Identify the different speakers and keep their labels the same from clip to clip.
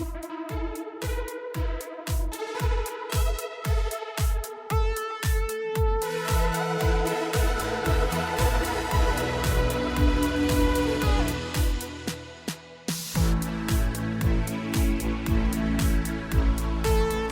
Speaker 1: The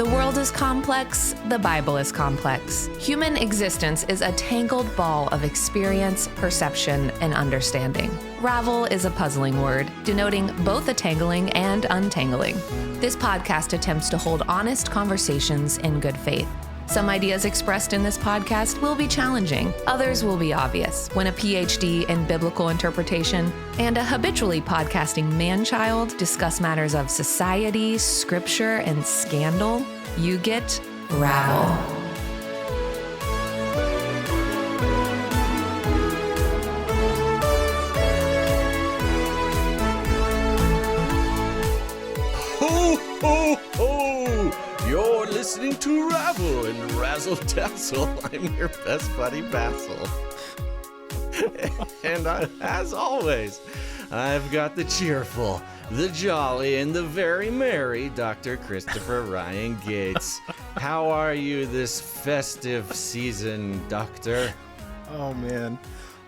Speaker 1: world is complex, the Bible is complex. Human existence is a tangled ball of experience, perception, and understanding. Ravel is a puzzling word, denoting both a tangling and untangling. This podcast attempts to hold honest conversations in good faith. Some ideas expressed in this podcast will be challenging. Others will be obvious. When a PhD in biblical interpretation and a habitually podcasting man-child discuss matters of society, scripture, and scandal, you get Ravel.
Speaker 2: Ho, ho, ho! You're listening to Ravel and Razzle Dazzle. I'm your best buddy, Basil. And as always, I've got the cheerful, the jolly, and the very merry Dr. Christopher Ryan Gates. How are you this festive season, Doctor?
Speaker 3: Oh, man.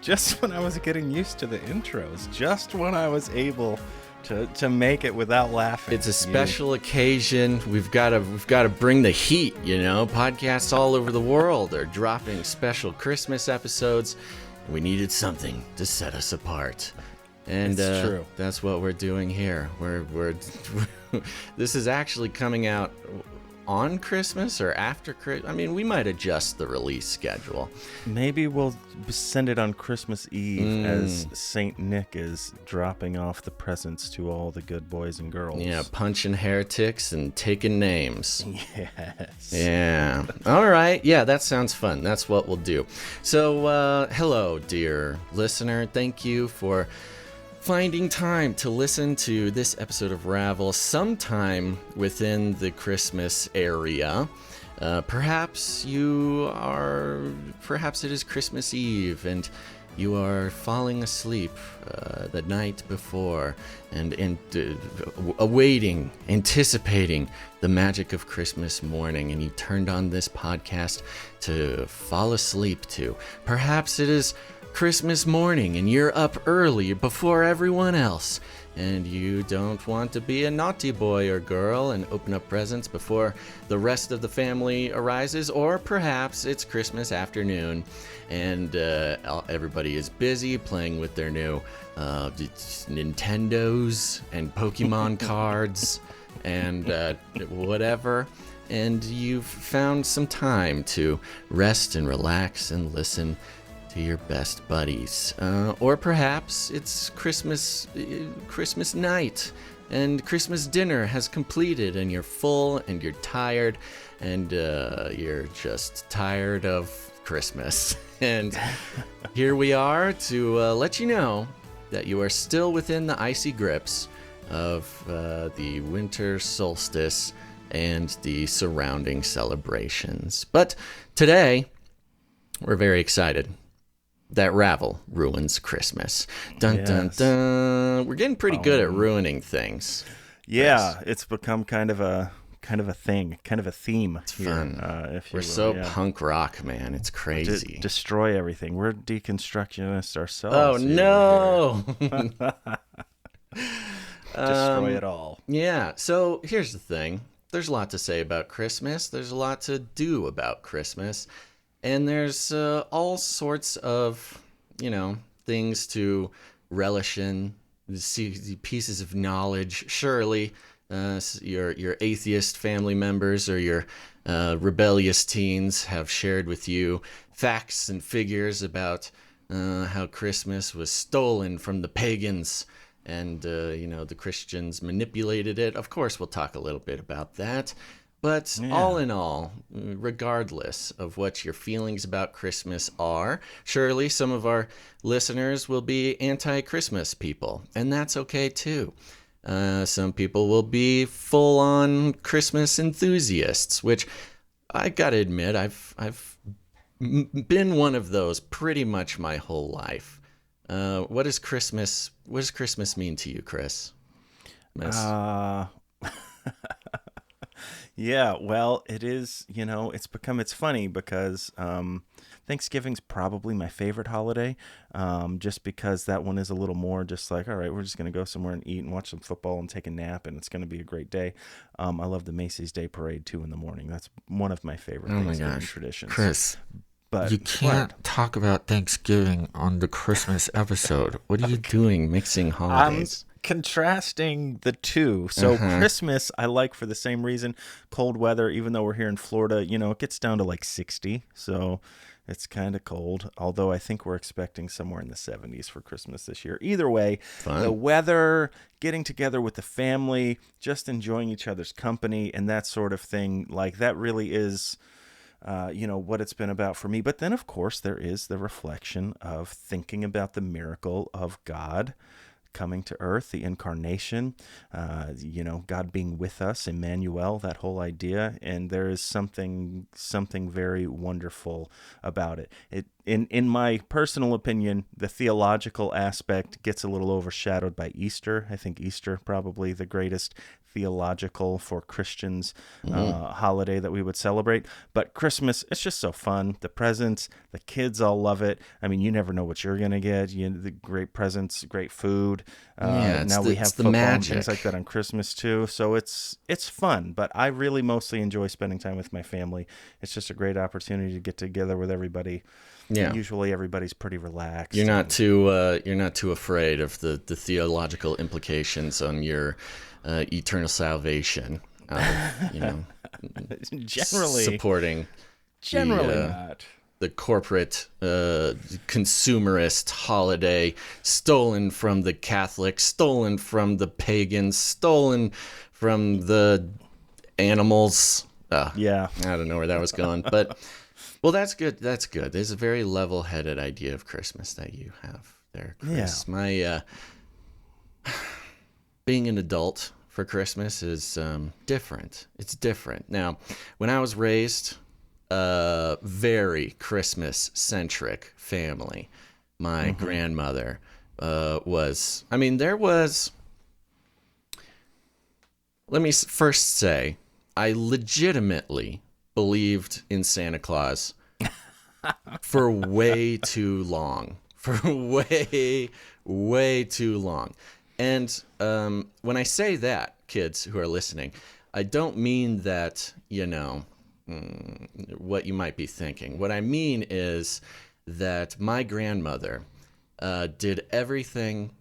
Speaker 3: Just when I was getting used to the intros, just when I was able to make it without laughing.
Speaker 2: It's a special occasion. We've got to bring the heat, you know. Podcasts all over the world are dropping special Christmas episodes. We needed something to set us apart. And
Speaker 3: it's true.
Speaker 2: That's what we're doing here. We're this is actually coming out on Christmas or after Christmas. I mean, we might adjust the release schedule.
Speaker 3: Maybe we'll send it on Christmas Eve as Saint Nick is dropping off the presents to all the good boys and girls.
Speaker 2: Yeah, punching heretics and taking names.
Speaker 3: Yes.
Speaker 2: Yeah. All right. Yeah, that sounds fun. That's what we'll do. So, hello, dear listener. Thank you for finding time to listen to this episode of Ravel sometime within the Christmas area. Perhaps it is Christmas Eve and you are falling asleep the night before and anticipating the magic of Christmas morning, and you turned on this podcast to fall asleep to. Perhaps it is Christmas morning and you're up early before everyone else and you don't want to be a naughty boy or girl and open up presents before the rest of the family arises. Or perhaps it's Christmas afternoon and everybody is busy playing with their new Nintendos and Pokemon cards and whatever, and you've found some time to rest and relax and listen to your best buddies. Or perhaps it's Christmas night and Christmas dinner has completed and you're full and you're tired and you're just tired of Christmas. And here we are to let you know that you are still within the icy grips of the winter solstice and the surrounding celebrations. But today, we're very excited that Ravel ruins Christmas. Dun, dun, dun. We're getting pretty good at ruining things.
Speaker 3: Yeah, it's become kind of a thing, kind of a theme.
Speaker 2: It's
Speaker 3: here,
Speaker 2: fun. We're so punk rock, man. It's crazy.
Speaker 3: Destroy everything. We're deconstructionists ourselves.
Speaker 2: Oh, no.
Speaker 3: Destroy it all.
Speaker 2: Yeah, so here's the thing. There's a lot to say about Christmas. There's a lot to do about Christmas. And there's all sorts of, things to relish in, the pieces of knowledge. Surely your atheist family members or your rebellious teens have shared with you facts and figures about how Christmas was stolen from the pagans and, the Christians manipulated it. Of course, we'll talk a little bit about that. But all in all, regardless of what your feelings about Christmas are, surely some of our listeners will be anti-Christmas people, and that's okay too. Some people will be full-on Christmas enthusiasts, which I gotta admit, I've been one of those pretty much my whole life. What does Christmas mean to you, Chris?
Speaker 3: Yeah, well, it is, it's funny because Thanksgiving's probably my favorite holiday, just because that one is a little more just like, all right, we're just going to go somewhere and eat and watch some football and take a nap, and it's going to be a great day. I love the Macy's Day Parade, too, in the morning. That's one of my favorite
Speaker 4: Oh my
Speaker 3: Thanksgiving
Speaker 4: gosh,
Speaker 3: traditions.
Speaker 4: Chris,
Speaker 3: But
Speaker 4: you can't talk about Thanksgiving on the Christmas episode. What are you doing?
Speaker 2: Mixing
Speaker 3: I'm
Speaker 2: holidays.
Speaker 3: contrasting the two. So Christmas, I like for the same reason. Cold weather, even though we're here in Florida, it gets down to like 60. So it's kind of cold. Although I think we're expecting somewhere in the 70s for Christmas this year. Either way,
Speaker 2: Fun.
Speaker 3: the weather, getting together with the family, just enjoying each other's company and that sort of thing, like that really is what it's been about for me. But then, of course, there is the reflection of thinking about the miracle of God coming to earth, the incarnation, God being with us, Emmanuel, that whole idea. And there is something very wonderful about it. In my personal opinion, the theological aspect gets a little overshadowed by Easter. I think Easter probably the greatest theological for Christians holiday that we would celebrate. But Christmas, it's just so fun. The presents, the kids all love it. I mean, you never know what you're gonna get. The great presents, great food. Now we have
Speaker 2: it's the
Speaker 3: football and
Speaker 2: magic.
Speaker 3: things like that on Christmas too. So it's fun. But I really mostly enjoy spending time with my family. It's just a great opportunity to get together with everybody.
Speaker 2: Yeah.
Speaker 3: Usually everybody's pretty relaxed.
Speaker 2: You're not too afraid of the theological implications on your eternal salvation.
Speaker 3: Generally
Speaker 2: supporting
Speaker 3: not.
Speaker 2: the corporate consumerist holiday stolen from the Catholics, stolen from the pagans, stolen from the animals.
Speaker 3: Yeah.
Speaker 2: I don't know where that was going, but well, that's good. That's good. There's a very level-headed idea of Christmas that you have there, Chris.
Speaker 3: Yeah.
Speaker 2: My being an adult for Christmas is different. It's different. Now, when I was raised very Christmas-centric family, my grandmother was... I mean, there was... Let me first say, I legitimately believed in Santa Claus for way too long. For way too long. And when I say that, kids who are listening, I don't mean that, what you might be thinking. What I mean is that my grandmother did everything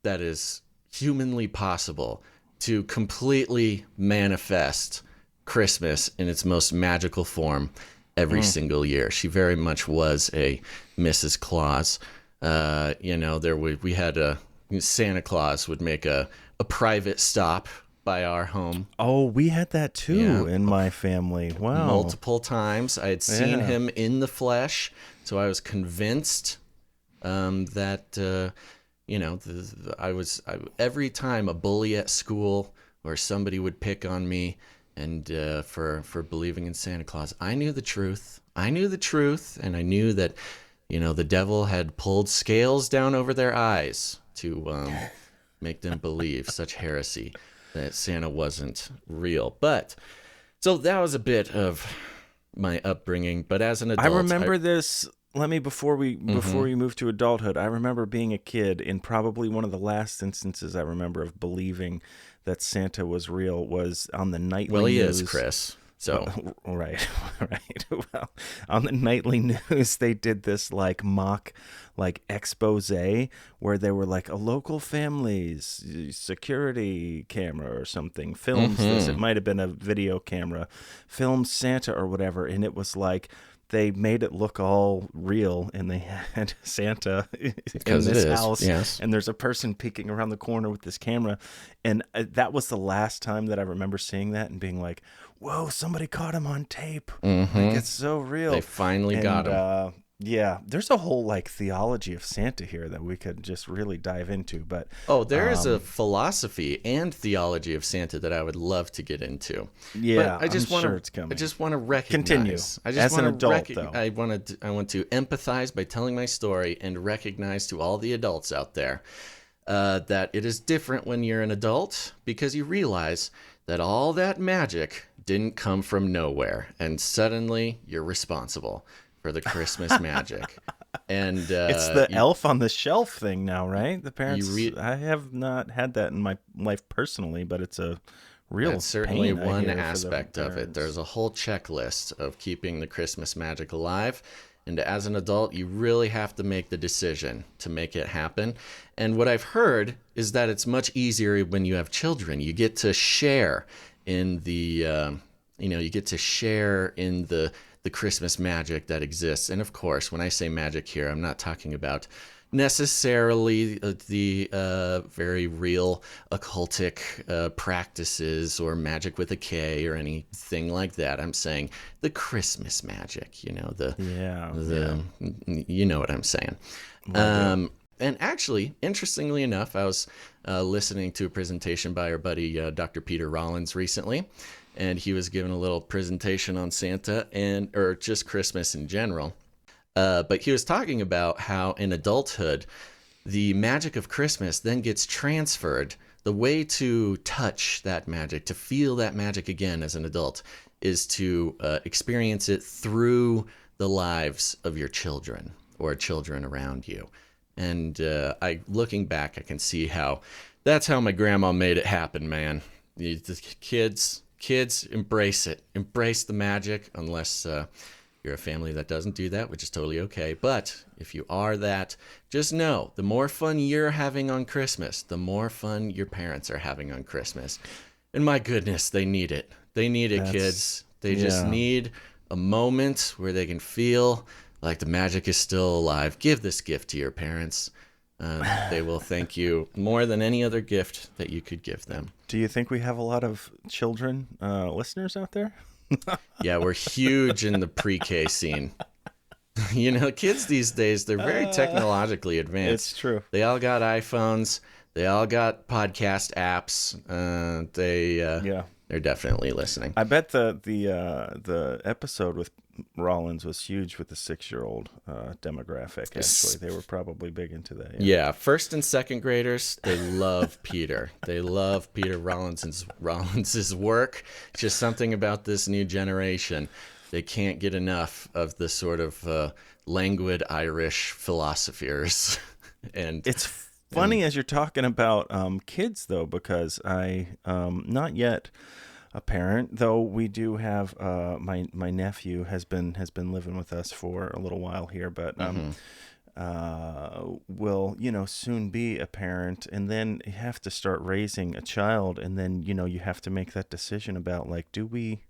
Speaker 2: that is humanly possible to completely manifest Christmas in its most magical form every single year. She very much was a Mrs. Claus. We had Santa Claus would make a private stop by our home.
Speaker 3: Oh, we had that too
Speaker 2: Yeah.
Speaker 3: in my family. Wow.
Speaker 2: Multiple times. I had seen
Speaker 3: Yeah.
Speaker 2: him in the flesh, so I was convinced that every time a bully at school or somebody would pick on me and for believing in Santa Claus, I knew the truth. I knew the truth, and I knew that the devil had pulled scales down over their eyes to make them believe such heresy that Santa wasn't real. But so that was a bit of my upbringing. But as an adult,
Speaker 3: I remember this. Let me before we move to adulthood. I remember being a kid, in probably one of the last instances I remember of believing that Santa was real was on the nightly
Speaker 2: Well, he
Speaker 3: news.
Speaker 2: is, Chris. So
Speaker 3: Right. Well, on the nightly news, they did this mock expose where they were like, a local family's security camera or something films this. It might have been a video camera, filmed Santa or whatever, and it was like they made it look all real, and they had Santa in this house,
Speaker 2: yes.
Speaker 3: and there's a person peeking around the corner with this camera, and that was the last time that I remember seeing that and being like, whoa, somebody caught him on tape. Like, it's so real.
Speaker 2: They finally got him.
Speaker 3: Yeah, there's a whole theology of Santa here that we could just really dive into. But
Speaker 2: there is a philosophy and theology of Santa that I would love to get into.
Speaker 3: Yeah,
Speaker 2: but I just
Speaker 3: I'm
Speaker 2: want
Speaker 3: sure it's coming.
Speaker 2: I just want to recognize.
Speaker 3: Continue.
Speaker 2: I just
Speaker 3: As an
Speaker 2: want to
Speaker 3: adult, though.
Speaker 2: I want to empathize by telling my story and recognize to all the adults out there that it is different when you're an adult, because you realize that all that magic didn't come from nowhere, and suddenly you're responsible for the Christmas magic. And
Speaker 3: It's the elf on the shelf thing now, right? The parents. I have not had that in my life personally, but it's a real
Speaker 2: that's certainly
Speaker 3: pain, I
Speaker 2: one
Speaker 3: hear, for the
Speaker 2: aspect of it.
Speaker 3: parents.
Speaker 2: There's a whole checklist of keeping the Christmas magic alive. And as an adult, you really have to make the decision to make it happen. And what I've heard is that it's much easier when you have children. You get to share in the, you get to share in the Christmas magic that exists. And of course, when I say magic here, I'm not talking about necessarily the very real occultic practices or magic with a K or anything like that. I'm saying the Christmas magic, you know, you know what I'm saying. And actually, interestingly enough, I was listening to a presentation by our buddy Dr. Peter Rollins recently, and he was giving a little presentation on Santa or just Christmas in general. But he was talking about how in adulthood, the magic of Christmas then gets transferred. The way to touch that magic, to feel that magic again as an adult, is to experience it through the lives of your children or children around you. And looking back, I can see how that's how my grandma made it happen, man. The kids embrace it. Embrace the magic, unless you're a family that doesn't do that, which is totally okay. But if you are that, just know the more fun you're having on Christmas, the more fun your parents are having on Christmas. And my goodness, they need it. They need it, kids. They just need a moment where they can feel like the magic is still alive. Give this gift to your parents. They will thank you more than any other gift that you could give them.
Speaker 3: Do you think we have a lot of children listeners out there?
Speaker 2: Yeah, we're huge in the pre-K scene. You know, kids these days, they're very technologically advanced.
Speaker 3: It's true.
Speaker 2: They all got iPhones. They all got podcast apps. They're definitely listening.
Speaker 3: I bet the episode with Rollins was huge with the 6-year-old demographic. Actually, they were probably big into that.
Speaker 2: Yeah, first and second graders, they love Peter. They love Peter Rollins's work. It's just something about this new generation. They can't get enough of the sort of languid Irish philosophers. And
Speaker 3: it's funny as you're talking about kids, though, because I not yet a parent, though we do have my nephew has been living with us for a little while here, but will soon be a parent, and then you have to start raising a child, and then you have to make that decision about, like, do we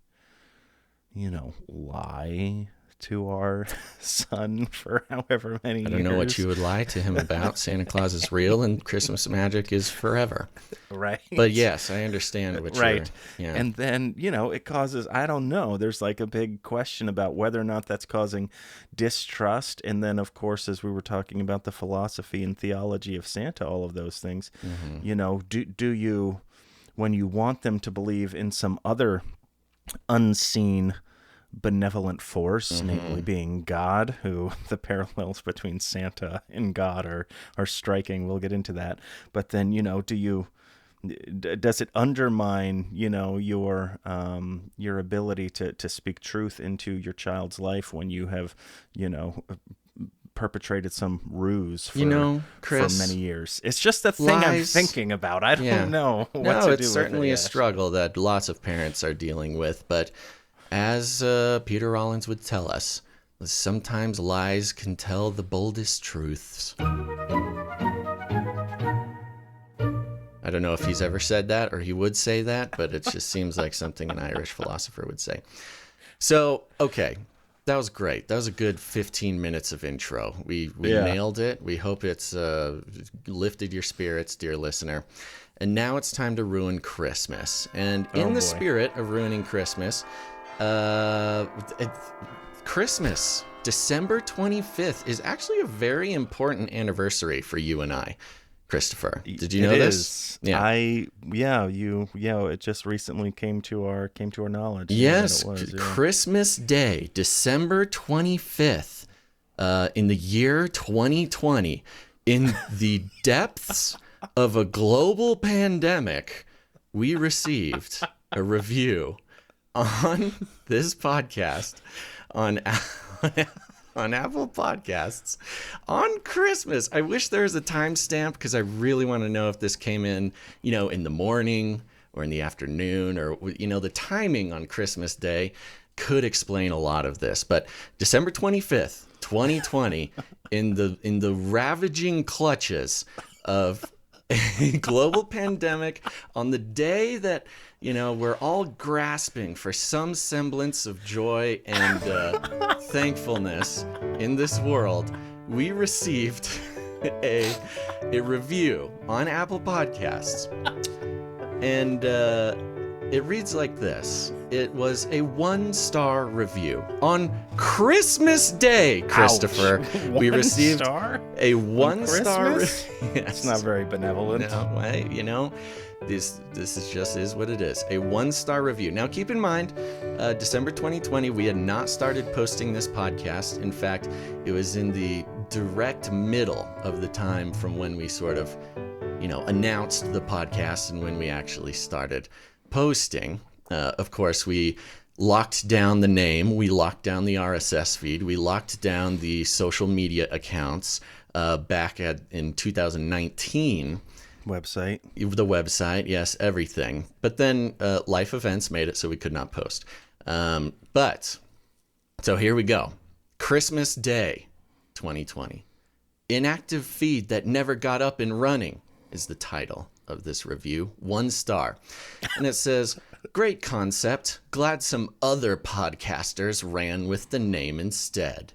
Speaker 3: lie to our son for however many years.
Speaker 2: I don't know what you would lie to him about. Santa Claus is real and Christmas magic is forever.
Speaker 3: Right.
Speaker 2: But yes, I understand what
Speaker 3: right.
Speaker 2: Yeah.
Speaker 3: And then, it causes, I don't know, there's like a big question about whether or not that's causing distrust. And then, of course, as we were talking about the philosophy and theology of Santa, all of those things, do you, when you want them to believe in some other unseen benevolent force, namely being God, who the parallels between Santa and God are striking. We'll get into that. But then, does it undermine, your ability to speak truth into your child's life when you have, perpetrated some ruse for,
Speaker 2: Chris,
Speaker 3: for many years? It's just a thing I'm thinking about. I don't know what to do
Speaker 2: it's certainly
Speaker 3: with it.
Speaker 2: a struggle that lots of parents are dealing with, but as Peter Rollins would tell us, sometimes lies can tell the boldest truths. I don't know if he's ever said that or he would say that, but it just seems like something an Irish philosopher would say. So, okay, that was great. That was a good 15 minutes of intro. We nailed it. We hope it's lifted your spirits, dear listener. And now it's time to ruin Christmas. And in the spirit of ruining Christmas, Christmas, December 25th, is actually a very important anniversary for you and I, Christopher. Did you know this?
Speaker 3: Yeah. It just recently came to our knowledge.
Speaker 2: Yes,
Speaker 3: it was,
Speaker 2: Christmas Day, December 25th, in the year 2020, in the depths of a global pandemic, we received a review on this podcast, on Apple Podcasts, on Christmas. I wish there was a timestamp because I really want to know if this came in, in the morning or in the afternoon, or, the timing on Christmas Day could explain a lot of this. But December 25th, 2020, in the ravaging clutches of a global pandemic, on the day that we're all grasping for some semblance of joy and thankfulness in this world, we received a review on Apple Podcasts, and it reads like this. It was a 1-star review on Christmas Day, Christopher. We received a 1-star.
Speaker 3: Yes. It's not very benevolent.
Speaker 2: No, this is what it is. A 1-star review. Now, keep in mind, December 2020, we had not started posting this podcast. In fact, it was in the direct middle of the time from when we sort of, announced the podcast and when we actually started posting. Of course, we locked down the name, we locked down the RSS feed, we locked down the social media accounts back in 2019.
Speaker 3: Website.
Speaker 2: The website, yes, everything. But then life events made it so we could not post. So here we go. Christmas Day 2020. Inactive feed that never got up and running is the title of this review. 1 star. And it says, great concept. Glad some other podcasters ran with the name instead.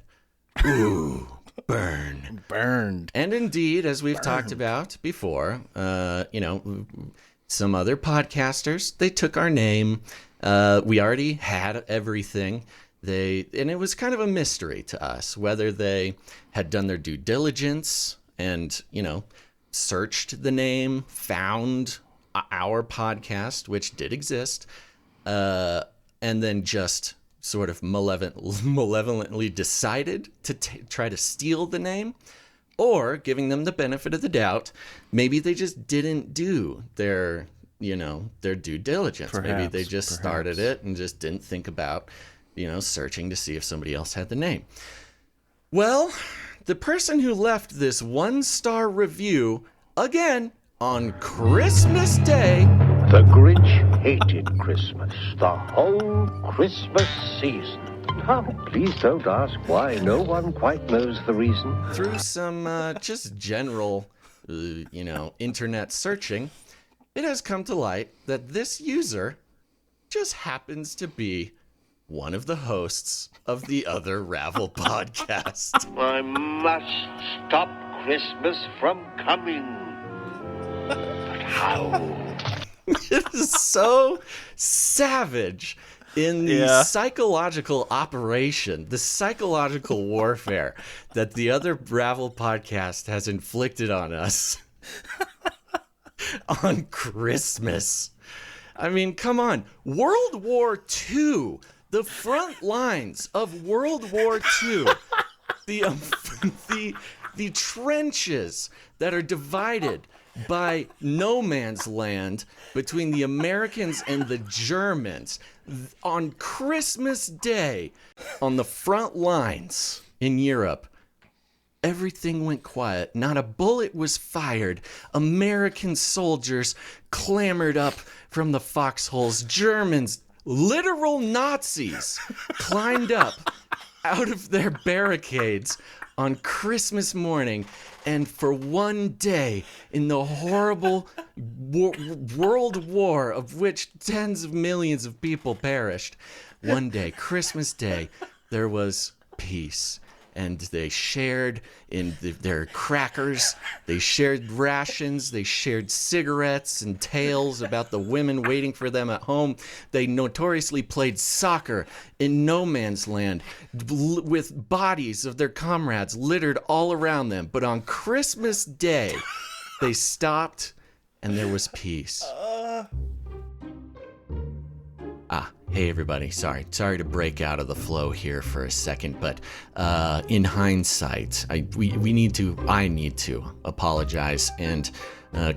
Speaker 2: Ooh, burn.
Speaker 3: Burned.
Speaker 2: And indeed, as we've talked about before, some other podcasters, they took our name. We already had everything. And it was kind of a mystery to us whether they had done their due diligence and, searched the name, found our podcast, which did exist, and then just sort of malevolently decided to try to steal the name, or giving them the benefit of the doubt, maybe they just didn't do their due diligence. Maybe they just started it and just didn't think about, searching to see if somebody else had the name. Well, the person who left this 1-star review, again, on Christmas Day.
Speaker 5: The Grinch hated Christmas, the whole Christmas season. Oh, please don't ask why. No one quite knows the reason.
Speaker 2: Through some just general, internet searching, it has come to light that this user just happens to be one of the hosts of the other Ravel podcast.
Speaker 5: I must stop Christmas from coming. But how?
Speaker 2: It is so savage in the psychological operation, the psychological warfare that the other Ravel podcast has inflicted on us on Christmas. I mean, come on. World War II, the front lines of World War II, the trenches that are divided by no man's land between the Americans and the Germans. On Christmas Day, on the front lines in Europe, everything went quiet. Not a bullet was fired. American soldiers clambered up from the foxholes. Germans, literal Nazis, climbed up out of their barricades on Christmas morning. And for one day, in the horrible world war of which tens of millions of people perished, one day, Christmas Day, there was peace. And they shared in their crackers, they shared rations, they shared cigarettes and tales about the women waiting for them at home. They notoriously played soccer in no man's land with bodies of their comrades littered all around them. But on Christmas Day, they stopped and there was peace. Hey everybody, sorry to break out of the flow here for a second, but in hindsight, I need to apologize and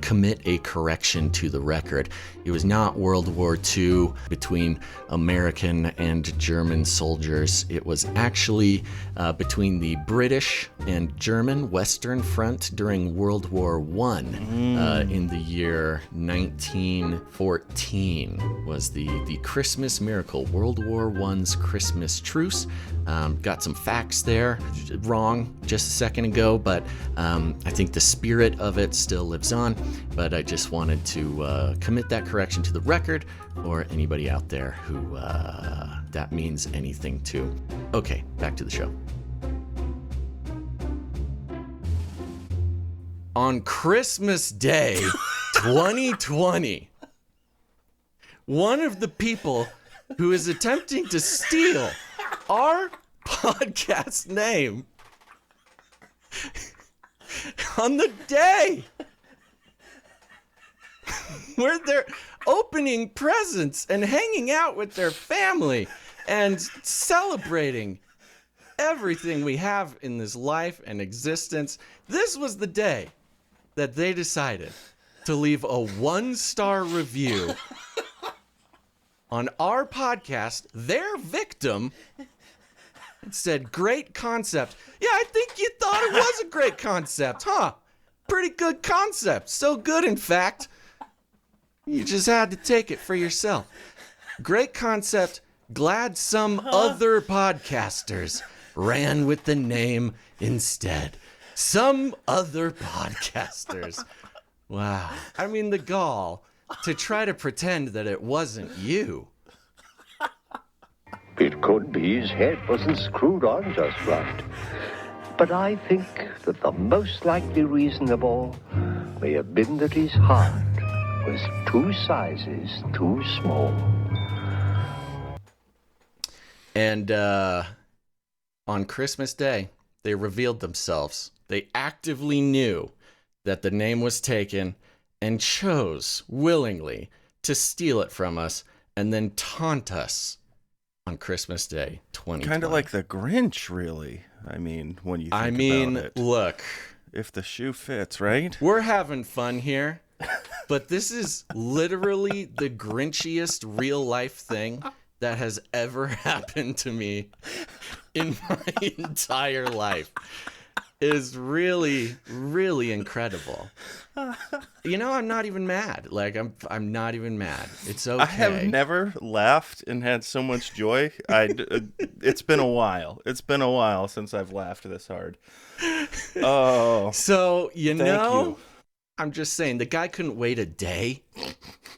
Speaker 2: commit a correction to the record. It was not World War II between American and German soldiers. It was actually between the British and German Western Front during World War I in the year 1914 was the Christmas miracle, World War I's Christmas truce. Got some facts there wrong just a second ago, but I think the spirit of it still lives on. But I just wanted to commit that correction to the record for anybody out there who that means anything to. Okay, back to the show. On Christmas Day 2020, one of the people who is attempting to steal our podcast name on the day where they're opening presents and hanging out with their family and celebrating everything we have in this life and existence. This was the day that they decided to leave a 1-star review on our podcast, their victim, and said, great concept. Yeah, I think you thought it was a great concept, huh? Pretty good concept. So good, in fact, you just had to take it for yourself. Great concept. Glad some other podcasters ran with the name instead. Some other podcasters. Wow. I mean, the gall to try to pretend that it wasn't you.
Speaker 5: It could be his head wasn't screwed on just right. But I think that the most likely reason of all may have been that his heart was 2 sizes too small.
Speaker 2: And on Christmas Day, they revealed themselves. They actively knew that the name was taken and chose willingly to steal it from us and then taunt us on Christmas Day 2020.
Speaker 3: Kind of like the Grinch, really. I mean, when you think about it.
Speaker 2: Look.
Speaker 3: If the shoe fits, right?
Speaker 2: We're having fun here, but this is literally the Grinchiest real-life thing that has ever happened to me in my entire life. It is really, really incredible. You know, I'm not even mad. Like, I'm not even mad. It's okay.
Speaker 3: I have never laughed and had so much joy. It's been a while. It's been a while since I've laughed this hard. Oh.
Speaker 2: So, you know,
Speaker 3: you.
Speaker 2: I'm just saying, the guy couldn't wait a day.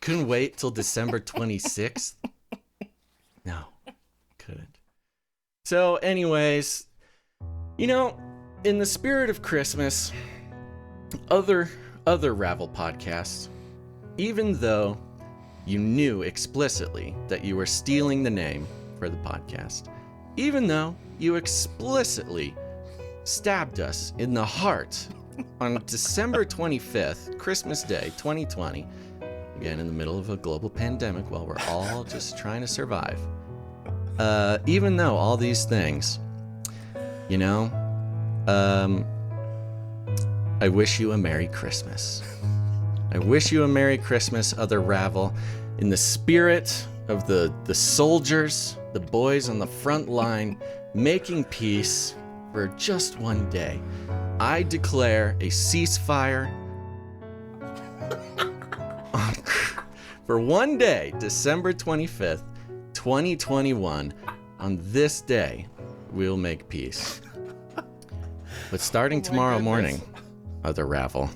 Speaker 2: Couldn't wait till December 26th. No, couldn't. So, anyways, you know, in the spirit of Christmas, other Ravel podcasts, even though you knew explicitly that you were stealing the name for the podcast, even though you explicitly stabbed us in the heart on December 25th, Christmas Day 2020, again in the middle of a global pandemic while we're all just trying to survive, even though all these things, you know, I wish you a Merry Christmas. I wish you a Merry Christmas, other Ravel, in the spirit of the soldiers, the boys on the front line, making peace for just one day. I declare a ceasefire for one day, December 25th, 2021. On this day, we'll make peace. But starting tomorrow morning, other Ravel,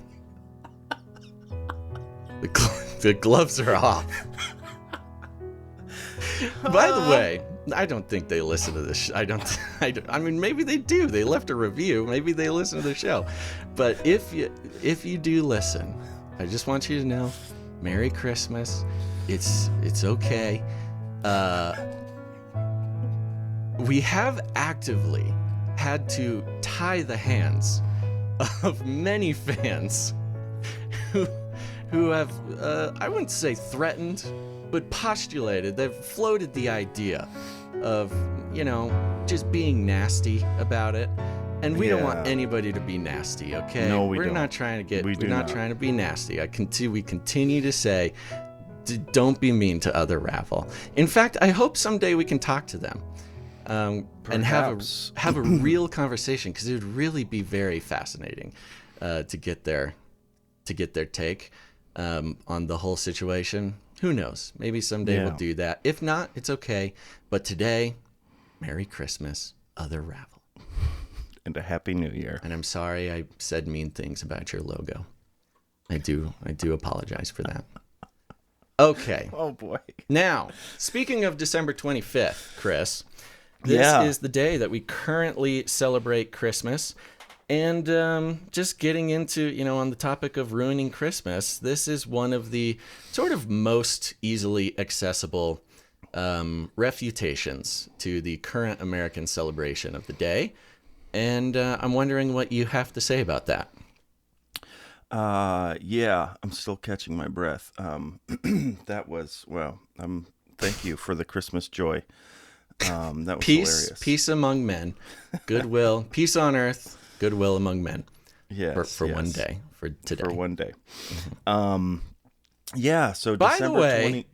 Speaker 2: the gloves are off. By the way, I don't think they listen to this. I mean, maybe they do. They left a review. Maybe they listen to the show. But if you do listen, I just want you to know, Merry Christmas. It's okay. We have actively had to tie the hands of many fans who have, I wouldn't say threatened, postulated, they've floated the idea of, just being nasty about it. And we don't want anybody to be nasty, okay?
Speaker 3: No, we're
Speaker 2: don't. Not trying to get. We're not trying to be nasty. We continue to say, don't be mean to other Ravel. In fact, I hope someday we can talk to them, and have a real conversation, because it would really be very fascinating to get their take on the whole situation. Who knows? Maybe someday we'll do that. If not, it's okay. But today, Merry Christmas, other Ravel.
Speaker 3: And a Happy New Year.
Speaker 2: And I'm sorry I said mean things about your logo. I do apologize for that. Okay.
Speaker 3: Oh, boy.
Speaker 2: Now, speaking of December 25th, Chris, this is the day that we currently celebrate Christmas. And just getting into, on the topic of ruining Christmas, this is one of the sort of most easily accessible refutations to the current American celebration of the day. And I'm wondering what you have to say about that.
Speaker 3: I'm still catching my breath. That was, thank you for the Christmas joy. That was hilarious.
Speaker 2: Peace among men, goodwill, peace on earth, goodwill among men.
Speaker 3: Yes,
Speaker 2: for one day, for today.
Speaker 3: For one day.
Speaker 2: Mm-hmm.
Speaker 3: So
Speaker 2: by
Speaker 3: December
Speaker 2: the way,
Speaker 3: 20...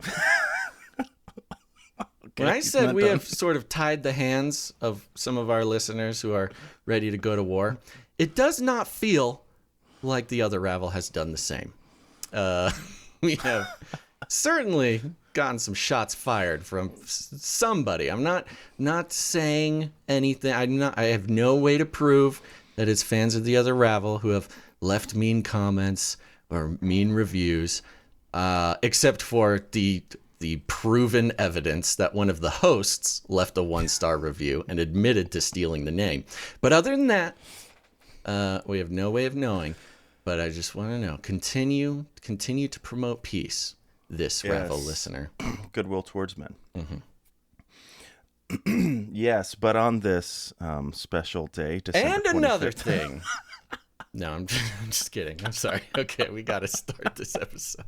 Speaker 2: when I said we have sort of tied the hands of some of our listeners who are ready to go to war, it does not feel like the other Ravel has done the same. We have certainly gotten some shots fired from somebody. I'm not saying anything. I have no way to prove that it's fans of the other Ravel who have left mean comments or mean reviews, except for the proven evidence that one of the hosts left a 1-star review and admitted to stealing the name. But other than that, we have no way of knowing. But I just want to know, continue to promote peace, this Ravel listener.
Speaker 3: Goodwill towards men.
Speaker 2: Mm-hmm.
Speaker 3: Yes, but on this special day, December
Speaker 2: and
Speaker 3: 25th.
Speaker 2: another thing. No, I'm just kidding. I'm sorry. Okay, we got to start this episode.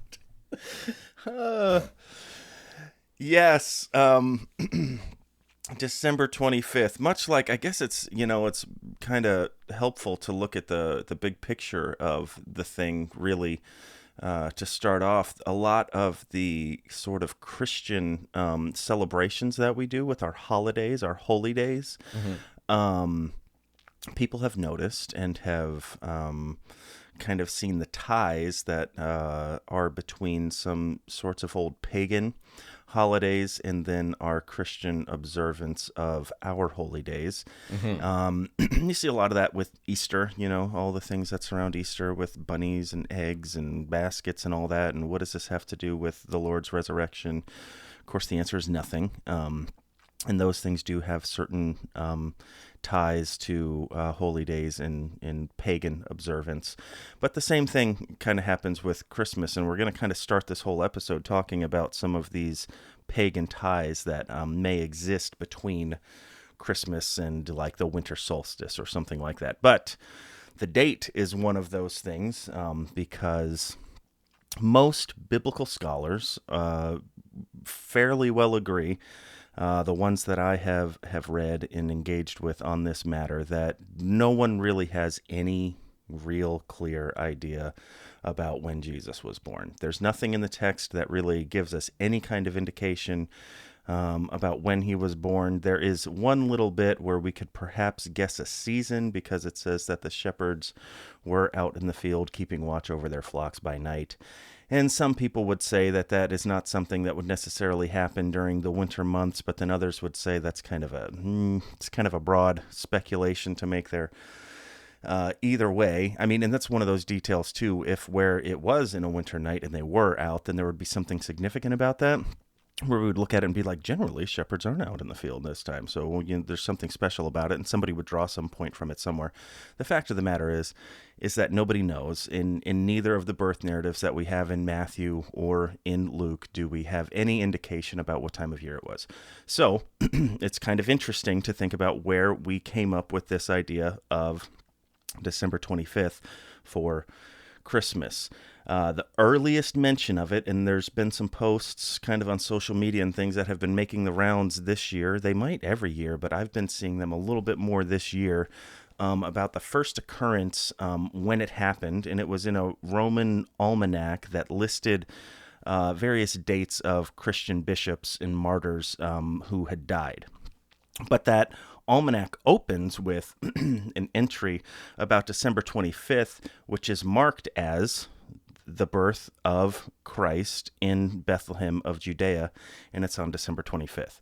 Speaker 3: Yes. December 25th, much like, I guess it's kind of helpful to look at the big picture of the thing, really, to start off. A lot of the sort of Christian celebrations that we do with our holidays, our holy days, people have noticed and have kind of seen the ties that are between some sorts of old pagan holidays and then our Christian observance of our holy days. You see a lot of that with Easter, all the things that surround Easter with bunnies and eggs and baskets and all that. And what does this have to do with the Lord's resurrection? Of course, the answer is nothing. And those things do have certain ties to holy days in pagan observance. But the same thing kind of happens with Christmas, and we're going to kind of start this whole episode talking about some of these pagan ties that may exist between Christmas and like the winter solstice or something like that. But the date is one of those things because most biblical scholars fairly well agree, the ones that I have read and engaged with on this matter, that no one really has any real clear idea about when Jesus was born. There's nothing in the text that really gives us any kind of indication about when he was born. There is one little bit where we could perhaps guess a season, because it says that the shepherds were out in the field keeping watch over their flocks by night. And some people would say that that is not something that would necessarily happen during the winter months, but then others would say that's kind of a broad speculation to make there. Either way, I mean, and that's one of those details too. If where it was in a winter night and they were out, then there would be something significant about that, where we would look at it and be like, generally shepherds aren't out in the field this time, so there's something special about it, and somebody would draw some point from it somewhere. The fact of the matter is that nobody knows. In neither of the birth narratives that we have in Matthew or in Luke do we have any indication about what time of year it was. So it's kind of interesting to think about where we came up with this idea of December 25th for Christmas. The earliest mention of it, and there's been some posts kind of on social media and things that have been making the rounds this year. They might every year, but I've been seeing them a little bit more this year, about the first occurrence, when it happened. And it was in a Roman almanac that listed various dates of Christian bishops and martyrs who had died. But that almanac opens with an entry about December 25th, which is marked as the birth of Christ in Bethlehem of Judea, and it's on December 25th.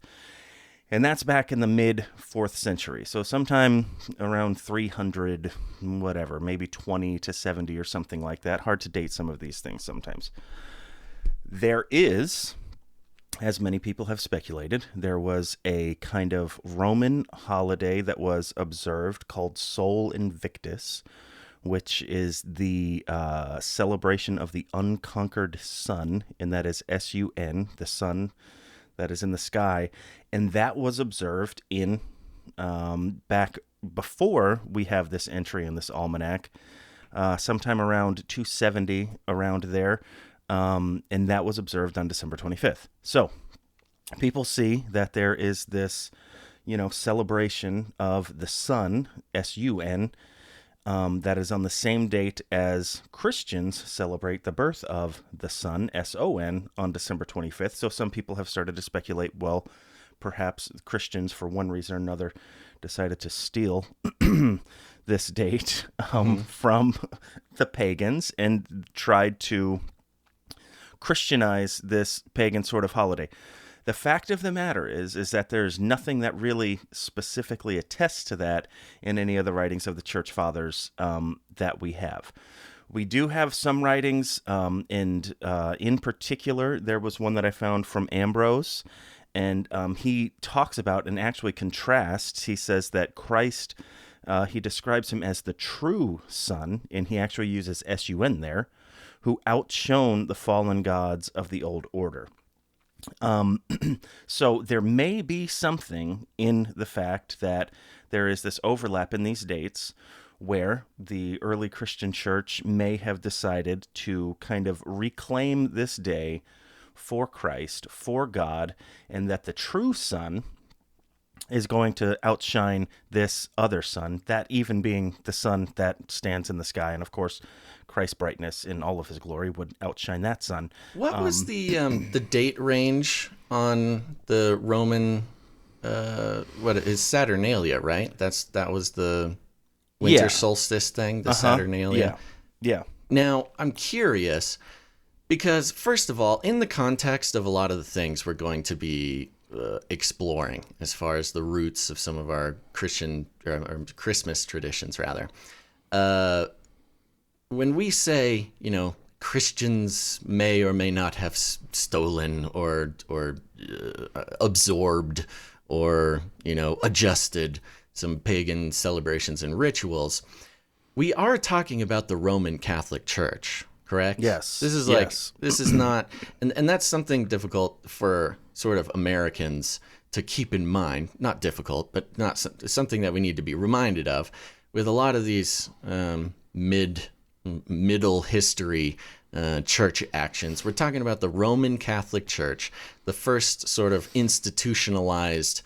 Speaker 3: And that's back in the mid-4th century. So sometime around 300, whatever, maybe 20 to 70 or something like that. Hard to date some of these things sometimes. There is, as many people have speculated, there was a kind of Roman holiday that was observed called Sol Invictus, which is the celebration of the unconquered sun, and that is S-U-N, the sun that is in the sky. And that was observed in back before we have this entry in this almanac, sometime around 270, around there. And that was observed on December 25th. So people see that there is this, celebration of the sun, S-U-N, that is on the same date as Christians celebrate the birth of the sun, S-O-N, on December 25th. So some people have started to speculate, well, perhaps Christians, for one reason or another, decided to steal this date from the pagans and tried to Christianize this pagan sort of holiday. The fact of the matter is that there's nothing that really specifically attests to that in any of the writings of the church fathers that we have. We do have some writings, and in particular, there was one that I found from Ambrose, and he talks about and actually contrasts. He says that Christ, he describes him as the true sun, and he actually uses S-U-N there, who outshone the fallen gods of the old order. So there may be something in the fact that there is this overlap in these dates where the early Christian church may have decided to kind of reclaim this day for Christ, for God, and that the true sun is going to outshine this other sun, that even being the sun that stands in the sky. And of course, Christ's brightness in all of his glory would outshine that sun.
Speaker 2: What was the date range on the Roman, what is Saturnalia, right? That was the winter solstice thing, the Saturnalia.
Speaker 3: Yeah.
Speaker 2: Now, I'm curious, because first of all, in the context of a lot of the things we're going to be exploring as far as the roots of some of our Christian or Christmas traditions, rather, when we say, Christians may or may not have stolen or absorbed or, adjusted some pagan celebrations and rituals, we are talking about the Roman Catholic Church, correct?
Speaker 3: Yes.
Speaker 2: This is this is not, and that's something difficult for sort of Americans to keep in mind. Not difficult, but not something that we need to be reminded of with a lot of these middle history church actions. We're talking about the Roman Catholic Church, the first sort of institutionalized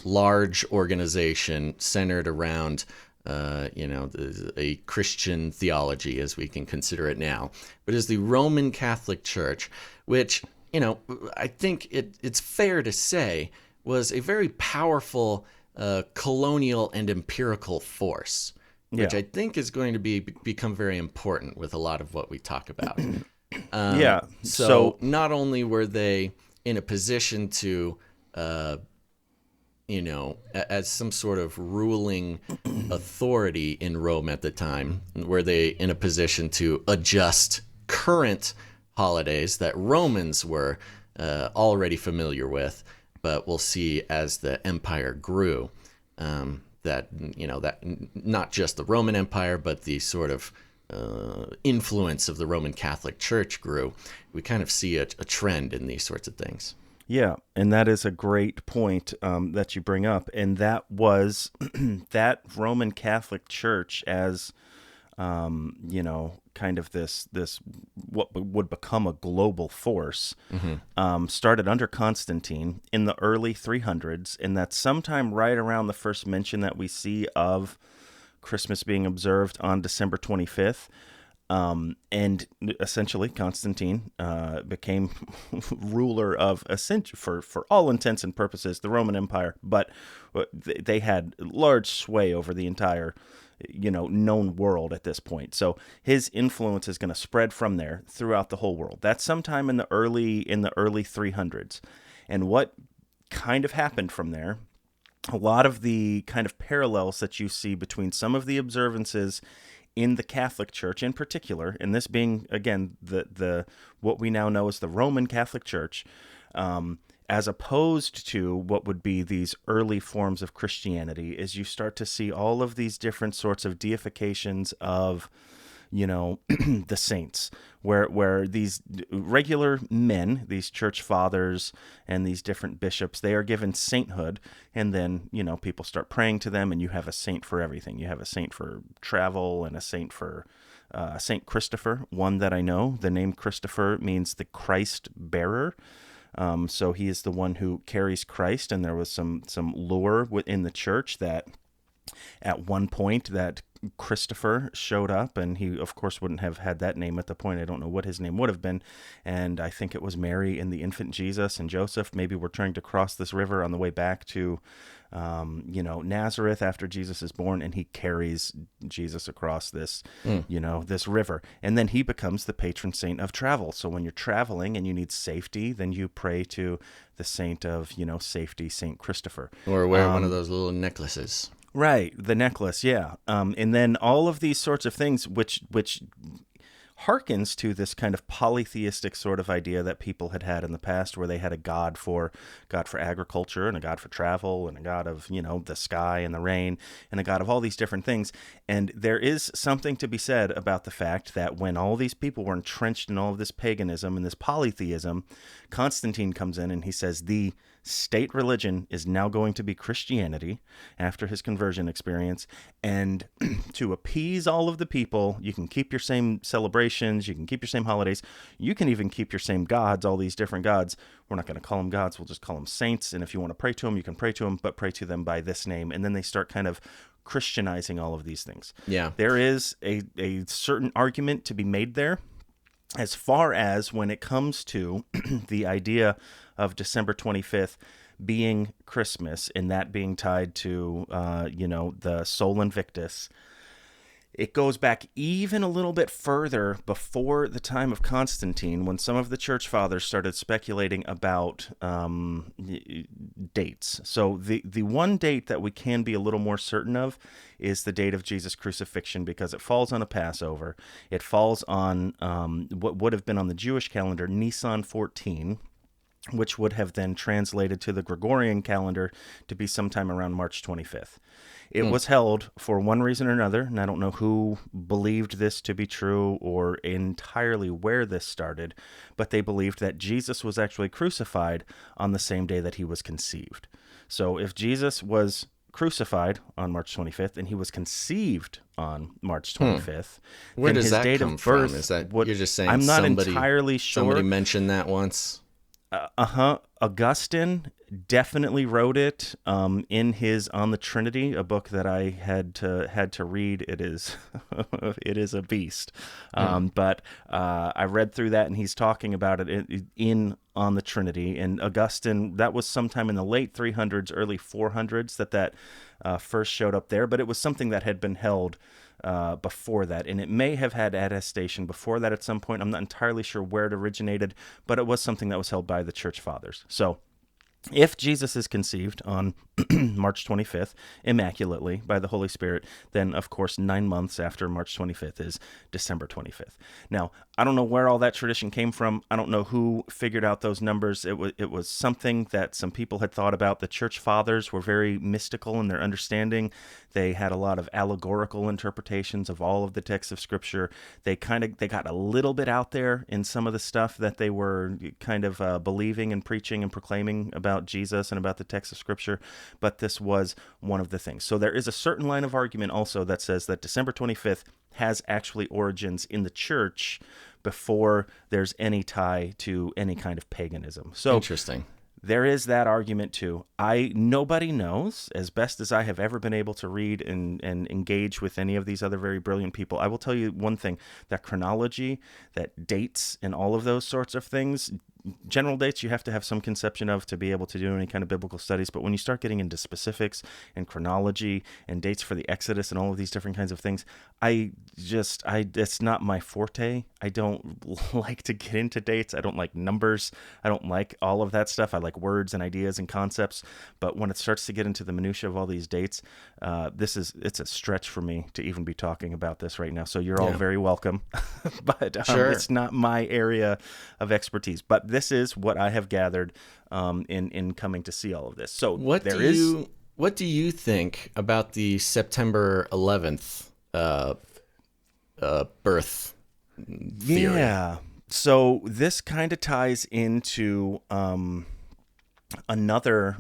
Speaker 2: large organization centered around a Christian theology, as we can consider it now, but is the Roman Catholic Church, which, I think it's fair to say was a very powerful colonial and empirical force, which I think is going to become very important with a lot of what we talk about. So not only were they in a position to, as some sort of ruling authority in Rome at the time, were they in a position to adjust current holidays that Romans were already familiar with, but we'll see as the empire grew, that not just the Roman Empire, but the sort of influence of the Roman Catholic Church grew. We kind of see a trend in these sorts of things.
Speaker 3: Yeah, and that is a great point that you bring up. And that was that Roman Catholic Church, as kind of this what would become a global force, started under Constantine in the early 300s, and that's sometime right around the first mention that we see of Christmas being observed on December 25th. And essentially, Constantine became ruler of, for all intents and purposes, the Roman Empire, but they had large sway over the entire known world at this point. So his influence is going to spread from there throughout the whole world. That's sometime in the early 300s. And what kind of happened from there, a lot of the kind of parallels that you see between some of the observances in the Catholic Church in particular, and this being, again, the what we now know as the Roman Catholic Church, as opposed to what would be these early forms of Christianity, is you start to see all of these different sorts of deifications of, the saints, where these regular men, these church fathers and these different bishops, they are given sainthood, and then, people start praying to them, and you have a saint for everything. You have a saint for travel and a saint for Saint Christopher, one that I know. The name Christopher means the Christ bearer. So he is the one who carries Christ, and there was some lore within the church that at one point that Christopher showed up, and he of course wouldn't have had that name at the point. I don't know what his name would have been, and I think it was Mary and the infant Jesus and Joseph maybe were trying to cross this river on the way back to Nazareth after Jesus is born, and he carries Jesus across this this river, and then he becomes the patron saint of travel. So when you're traveling and you need safety, then you pray to the saint of safety, Saint Christopher,
Speaker 2: or wear one of those little necklaces.
Speaker 3: Right, the necklace, yeah. And then all of these sorts of things, which harkens to this kind of polytheistic sort of idea that people had in the past, where they had a god for agriculture, and a god for travel, and a god of the sky and the rain, and a god of all these different things. And there is something to be said about the fact that when all these people were entrenched in all of this paganism and this polytheism, Constantine comes in and he says the state religion is now going to be Christianity after his conversion experience, and to appease all of the people, you can keep your same celebrations, you can keep your same holidays, you can even keep your same gods, all these different gods. We're not going to call them gods, we'll just call them saints, and if you want to pray to them, you can pray to them, but pray to them by this name. And then they start kind of Christianizing all of these things.
Speaker 2: Yeah.
Speaker 3: There is a certain argument to be made there, as far as when it comes to the idea of December 25th being Christmas, and that being tied to, the Sol Invictus. It goes back even a little bit further before the time of Constantine, when some of the church fathers started speculating about dates. So the one date that we can be a little more certain of is the date of Jesus' crucifixion, because it falls on a Passover. It falls on what would have been on the Jewish calendar, Nisan 14, which would have then translated to the Gregorian calendar to be sometime around March 25th. It was held for one reason or another, and I don't know who believed this to be true or entirely where this started, but they believed that Jesus was actually crucified on the same day that he was conceived. So if Jesus was crucified on March 25th and he was conceived on March 25th,
Speaker 2: where
Speaker 3: then
Speaker 2: does
Speaker 3: his
Speaker 2: that
Speaker 3: date
Speaker 2: come
Speaker 3: of
Speaker 2: from?
Speaker 3: birth
Speaker 2: Is that
Speaker 3: would,
Speaker 2: you're just saying
Speaker 3: I'm not
Speaker 2: somebody,
Speaker 3: entirely sure.
Speaker 2: Somebody mentioned that once.
Speaker 3: Augustine definitely wrote it in his On the Trinity, a book that I had to read. It is it is a beast, but I read through that, and he's talking about it in On the Trinity. And Augustine, that was sometime in the late 300s, early 400s that first showed up there, but it was something that had been held before that, and it may have had attestation before that at some point. I'm not entirely sure where it originated, but it was something that was held by the church fathers. So if Jesus is conceived on March 25th, immaculately by the Holy Spirit, then, of course, 9 months after March 25th is December 25th. Now, I don't know where all that tradition came from. I don't know who figured out those numbers. It was something that some people had thought about. The church fathers were very mystical in their understanding. They had a lot of allegorical interpretations of all of the texts of Scripture. They got a little bit out there in some of the stuff that they were kind of believing and preaching and proclaiming about about Jesus and about the text of Scripture, but this was one of the things. So there is a certain line of argument also that says that December 25th has actually origins in the church before there's any tie to any kind of paganism. So
Speaker 2: Interesting.
Speaker 3: there is that argument too. Nobody knows, as best as I have ever been able to read and engage with any of these other very brilliant people. I will tell you one thing, that chronology, that dates and all of those sorts of things, general dates you have to have some conception of to be able to do any kind of biblical studies. But when you start getting into specifics and chronology and dates for the Exodus and all of these different kinds of things, it's not my forte. I don't like to get into dates. I don't like numbers. I don't like all of that stuff. I like words and ideas and concepts. But when it starts to get into the minutia of all these dates, it's a stretch for me to even be talking about this right now. So you're all very welcome. But
Speaker 2: Sure.
Speaker 3: It's not my area of expertise. But this is what I have gathered in coming to see all of this. So
Speaker 2: What do you think about the September 11th birth theory?
Speaker 3: Yeah. So this kind of ties into another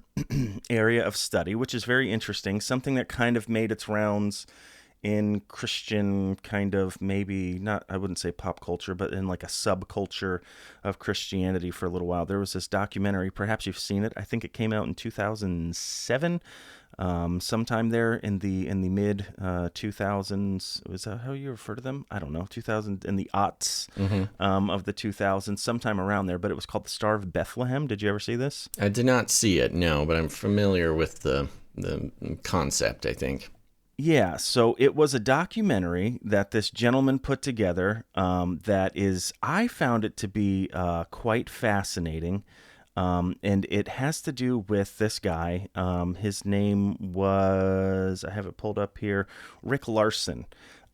Speaker 3: area of study, which is very interesting, something that kind of made its rounds in Christian kind of, maybe not, I wouldn't say pop culture, but in like a subculture of Christianity for a little while. There was this documentary, perhaps you've seen it. I think it came out in 2007, sometime there in the mid 2000s. Was that how you refer to them? I don't know. 2000, in the aughts of the 2000s, sometime around there. But it was called The Star of Bethlehem. Did you ever see this?
Speaker 2: I did not see it, no, but I'm familiar with the concept, I think.
Speaker 3: Yeah, so it was a documentary that this gentleman put together I found it to be quite fascinating, and it has to do with this guy. His name was, I have it pulled up here, Rick Larson.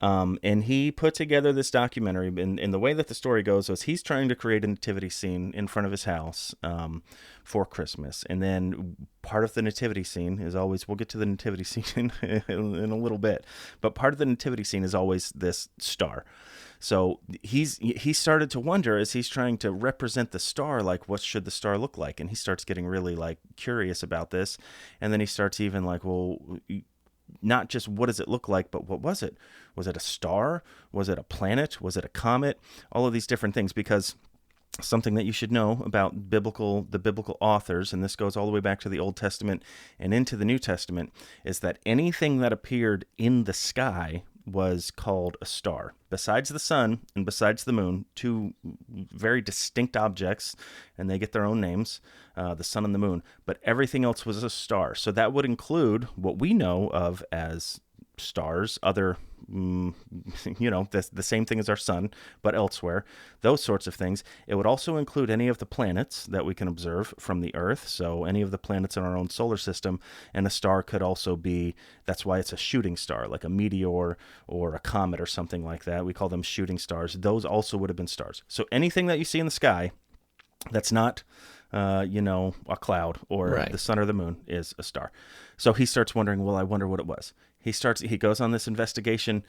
Speaker 3: And he put together this documentary, and the way that the story goes was he's trying to create a nativity scene in front of his house for Christmas. And then part of the nativity scene is always, we'll get to the nativity scene in a little bit, but part of the nativity scene is always this star. So he started to wonder, as he's trying to represent the star, like, what should the star look like? And he starts getting really like curious about this. And then he starts even like, well, not just what does it look like, but what was it? Was it a star? Was it a planet? Was it a comet? All of these different things, because something that you should know about the biblical authors, and this goes all the way back to the Old Testament and into the New Testament, is that anything that appeared in the sky was called a star. Besides the sun and besides the moon, two very distinct objects, and they get their own names, the sun and the moon, but everything else was a star. So that would include what we know of as stars, other, the same thing as our sun, but elsewhere, those sorts of things. It would also include any of the planets that we can observe from the Earth, so any of the planets in our own solar system, and a star could also be, that's why it's a shooting star, like a meteor or a comet or something like that. We call them shooting stars. Those also would have been stars. So anything that you see in the sky that's not a cloud or the sun or the moon is a star. So he starts wondering, well, I wonder what it was. He goes on this investigation,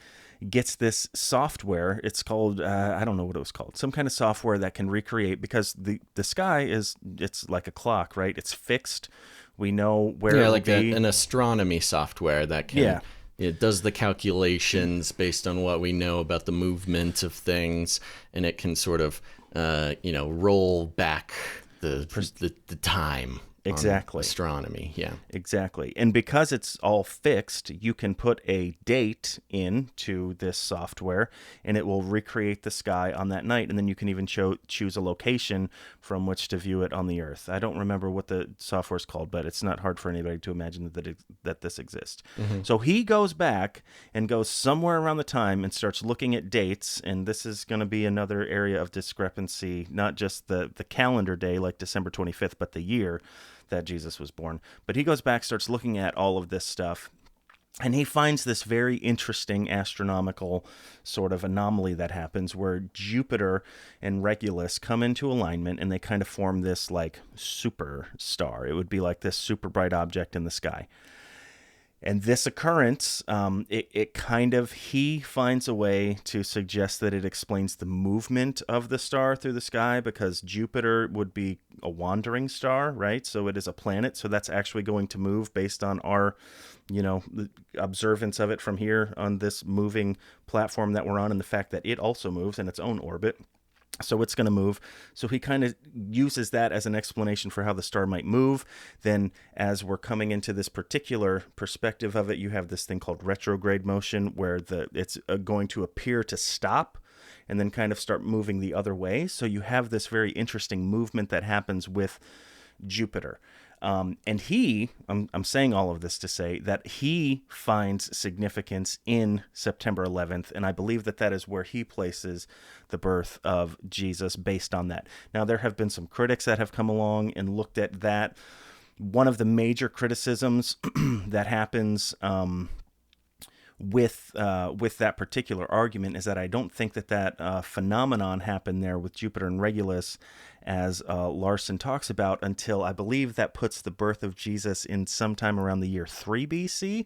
Speaker 3: gets this software. It's called, I don't know what it was called, some kind of software that can recreate, because the sky it's like a clock, right? It's fixed. We know where it will be.
Speaker 2: An astronomy software that can, it does the calculations based on what we know about the movement of things, and it can sort of, roll back the time.
Speaker 3: Exactly.
Speaker 2: Astronomy, yeah.
Speaker 3: Exactly. And because it's all fixed, you can put a date into this software, and it will recreate the sky on that night. And then you can even choose a location from which to view it on the Earth. I don't remember what the software is called, but it's not hard for anybody to imagine that this exists. Mm-hmm. So he goes back and goes somewhere around the time and starts looking at dates. And this is going to be another area of discrepancy, not just the calendar day, like December 25th, but the year that Jesus was born. But he goes back, starts looking at all of this stuff, and he finds this very interesting astronomical sort of anomaly that happens where Jupiter and Regulus come into alignment, and they kind of form this like super star. It would be like this super bright object in the sky. And this occurrence, he finds a way to suggest that it explains the movement of the star through the sky, because Jupiter would be a wandering star, right? So it is a planet. So that's actually going to move based on our, the observance of it from here on this moving platform that we're on, and the fact that it also moves in its own orbit. So it's going to move. So he kind of uses that as an explanation for how the star might move. Then as we're coming into this particular perspective of it, you have this thing called retrograde motion, where it's going to appear to stop and then kind of start moving the other way. So you have this very interesting movement that happens with Jupiter. And I'm saying all of this to say that he finds significance in September 11th, and I believe that is where he places the birth of Jesus based on that. Now, there have been some critics that have come along and looked at that. One of the major criticisms that happens with that particular argument is that I don't think that phenomenon happened there with Jupiter and Regulus, as Larson talks about, until I believe that puts the birth of Jesus in sometime around the year 3 BC.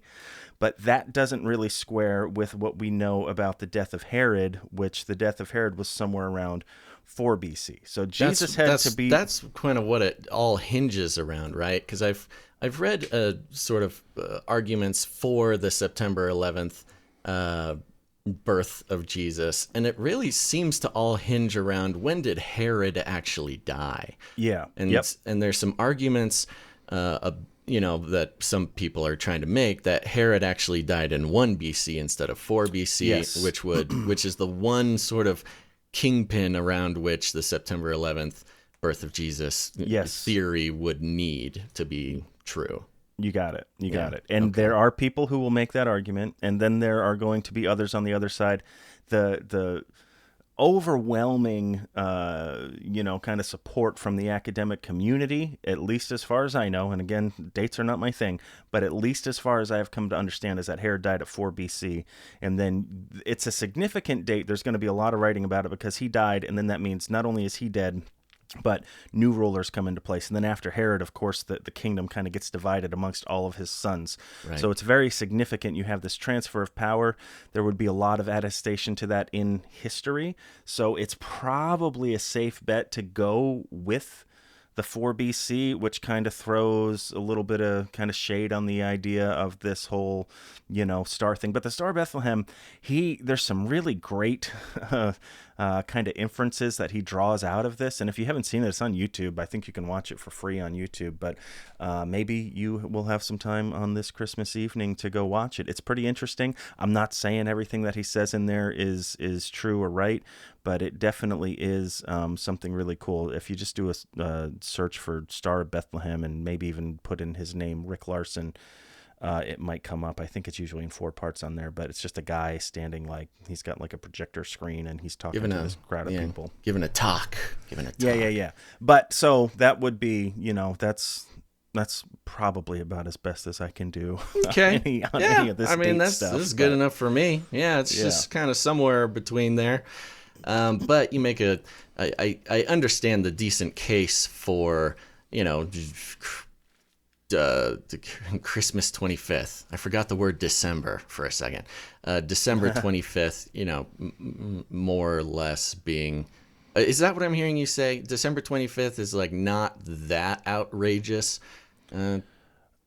Speaker 3: But that doesn't really square with what we know about the death of Herod, which the death of Herod was somewhere around 4 BC. So Jesus that's
Speaker 2: kind of what it all hinges around, right? Because I've read sort of arguments for the September 11th birth of Jesus, and it really seems to all hinge around, when did Herod actually die?
Speaker 3: Yeah.
Speaker 2: And and there's some arguments that some people are trying to make, that Herod actually died in 1 BC instead of 4 BC,
Speaker 3: yes.
Speaker 2: which is the one sort of kingpin around which the September 11th birth of Jesus theory would need to be true.
Speaker 3: You got it. You got it. And there are people who will make that argument, and then there are going to be others on the other side. The overwhelming, kind of support from the academic community, at least as far as I know, and again, dates are not my thing, but at least as far as I have come to understand, is that Herod died at 4 BC, and then it's a significant date. There's going to be a lot of writing about it because he died, and then that means not only is he dead, but new rulers come into place. And then after Herod, of course, the kingdom kind of gets divided amongst all of his sons. Right. So it's very significant. You have this transfer of power. There would be a lot of attestation to that in history. So it's probably a safe bet to go with the 4 BC, which kind of throws a little bit of kind of shade on the idea of this whole, star thing. But the Star of Bethlehem, there's some really great kind of inferences that he draws out of this. And if you haven't seen it, it's on YouTube. I think you can watch it for free on YouTube. But maybe you will have some time on this Christmas evening to go watch it. It's pretty interesting. I'm not saying everything that he says in there is true or right, but it definitely is something really cool. If you just do a search for Star of Bethlehem and maybe even put in his name, Rick Larson, it might come up. I think it's usually in 4 parts on there, but it's just a guy standing, he's got a projector screen, and he's talking to this crowd of people. Giving a talk. Yeah. But so that would be, that's probably about as best as I can do.
Speaker 2: Okay.
Speaker 3: on any of this stuff.
Speaker 2: This is good enough for me. Yeah, it's just kind of somewhere between there. But you make I understand the decent case for, Christmas 25th. I forgot the word December for a second. December 25th, more or less being... is that what I'm hearing you say? December 25th is not that outrageous?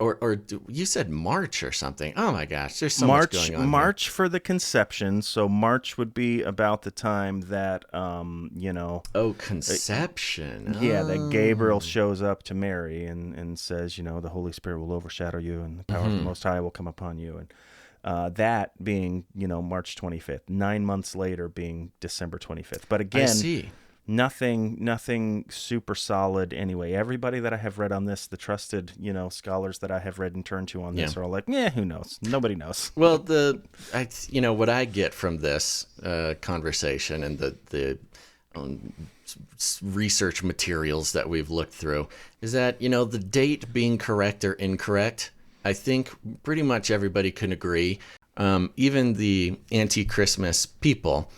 Speaker 2: Or you said March or something. Oh my gosh, there's so much going on.
Speaker 3: March for the conception. So March would be about the time that
Speaker 2: Oh, conception.
Speaker 3: That Gabriel shows up to Mary and says, the Holy Spirit will overshadow you, and the power of the Most High will come upon you, and that being March 25th. 9 months later being December 25th. But again, I see. Nothing super solid anyway. Everybody that I have read on this, the trusted, scholars that I have read and turned to on this are all who knows? Nobody knows.
Speaker 2: Well, what I get from this conversation and the research materials that we've looked through is that, the date being correct or incorrect, I think pretty much everybody can agree. Even the anti-Christmas people,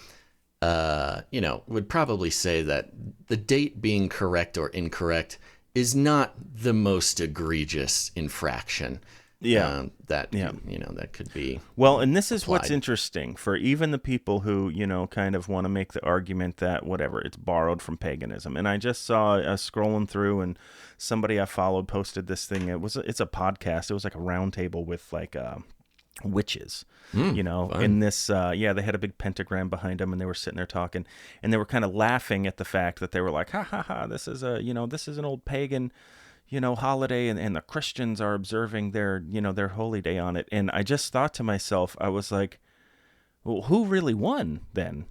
Speaker 2: would probably say that the date being correct or incorrect is not the most egregious infraction.
Speaker 3: Yeah.
Speaker 2: That
Speaker 3: Yeah.
Speaker 2: that could be.
Speaker 3: Well, and this is what's
Speaker 2: applied.
Speaker 3: interesting for even the people who, kind of want to make the argument that whatever, it's borrowed from paganism. And I just saw scrolling through, and somebody I followed posted this thing. It's a podcast. It was like a round table with like witches,
Speaker 2: fun.
Speaker 3: in this, they had a big pentagram behind them, and they were sitting there talking, and they were kind of laughing at the fact that they were like, ha ha ha, this is an old pagan holiday, and the Christians are observing their holy day on it. And I just thought to myself, I was like, well, who really won then?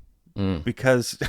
Speaker 3: Because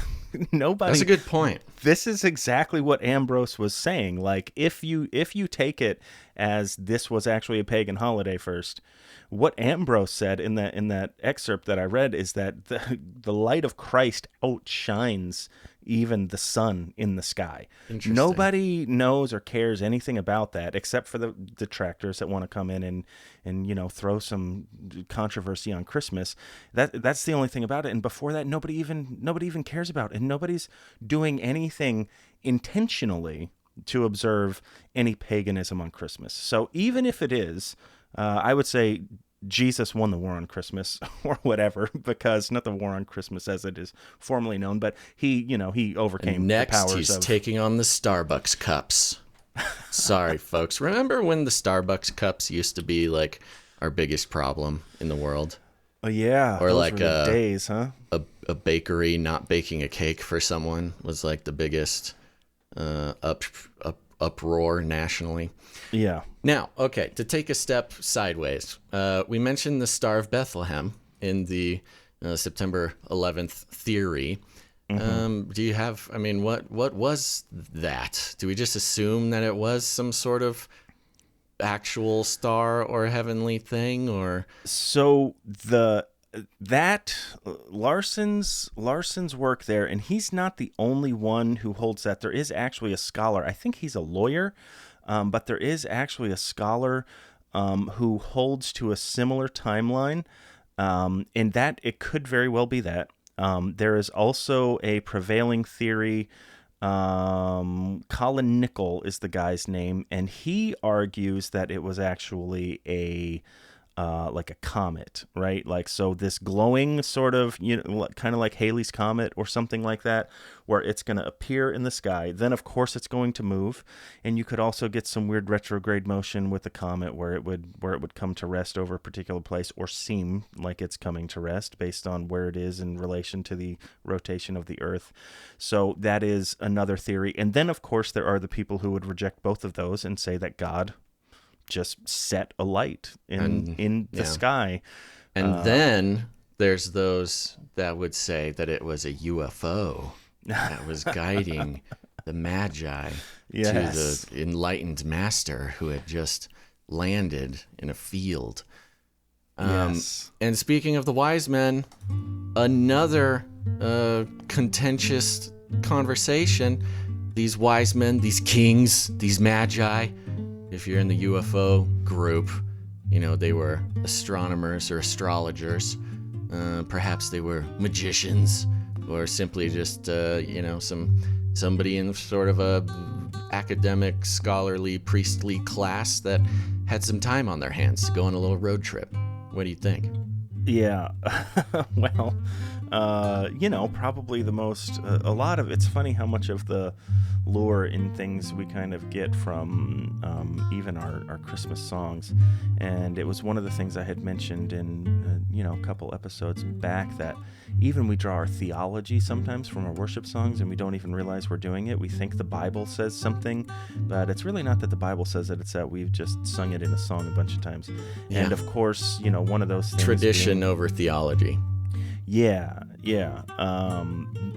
Speaker 3: nobody.
Speaker 2: That's a good point.
Speaker 3: This is exactly what Ambrose was saying. Like, if you take it as this was actually a pagan holiday first, what Ambrose said in that excerpt that I read is that the light of Christ outshines even the sun in the sky. Nobody knows or cares anything about that except for the detractors that want to come in and throw some controversy on Christmas. That's the only thing about it. And before that, nobody even cares about it. And nobody's doing anything intentionally to observe any paganism on Christmas. So even if it is, I would say Jesus won the war on Christmas or whatever, because not the war on Christmas as it is formally known, but he overcame
Speaker 2: And next,
Speaker 3: the powers
Speaker 2: he's
Speaker 3: of
Speaker 2: taking on the Starbucks cups. Sorry, folks. Remember when the Starbucks cups used to be like our biggest problem in the world?
Speaker 3: Oh yeah,
Speaker 2: Or
Speaker 3: those
Speaker 2: like
Speaker 3: were the days, huh?
Speaker 2: A bakery not baking a cake for someone was like the biggest uproar nationally.
Speaker 3: Yeah.
Speaker 2: Now, okay, to take a step sideways, we mentioned the Star of Bethlehem in the September 11th theory. Do you have, what was that? Do we just assume that it was some sort of actual star or heavenly thing, or?
Speaker 3: So Larson's work there, and he's not the only one who holds that. There is actually a scholar. I think he's a lawyer, but there is actually a scholar who holds to a similar timeline, and that it could very well be that. There is also a prevailing theory. Colin Nichol is the guy's name, and he argues that it was actually like a comet, right? Like, so this glowing sort of, kind of like Halley's Comet or something like that, where it's going to appear in the sky. Then, of course, it's going to move. And you could also get some weird retrograde motion with the comet where it would come to rest over a particular place, or seem like it's coming to rest based on where it is in relation to the rotation of the Earth. So that is another theory. And then, of course, there are the people who would reject both of those and say that God just set a light in the sky.
Speaker 2: And then there's those that would say that it was a UFO that was guiding the Magi to the enlightened master who had just landed in a field. And speaking of the wise men, another contentious conversation. These wise men, these kings, these Magi, if you're in the UFO group, they were astronomers or astrologers. Perhaps they were magicians, or simply just, somebody in sort of a academic, scholarly, priestly class that had some time on their hands to go on a little road trip. What do you think?
Speaker 3: Yeah. Well, probably the most, a lot of, it's funny how much of the lure in things we kind of get from even our Christmas songs. And it was one of the things I had mentioned in, a couple episodes back, that even we draw our theology sometimes from our worship songs, and we don't even realize we're doing it. We think the Bible says something, but it's really not that the Bible says it. It's that we've just sung it in a song a bunch of times.
Speaker 2: Yeah.
Speaker 3: And of course, one of those things,
Speaker 2: Tradition over theology.
Speaker 3: Yeah.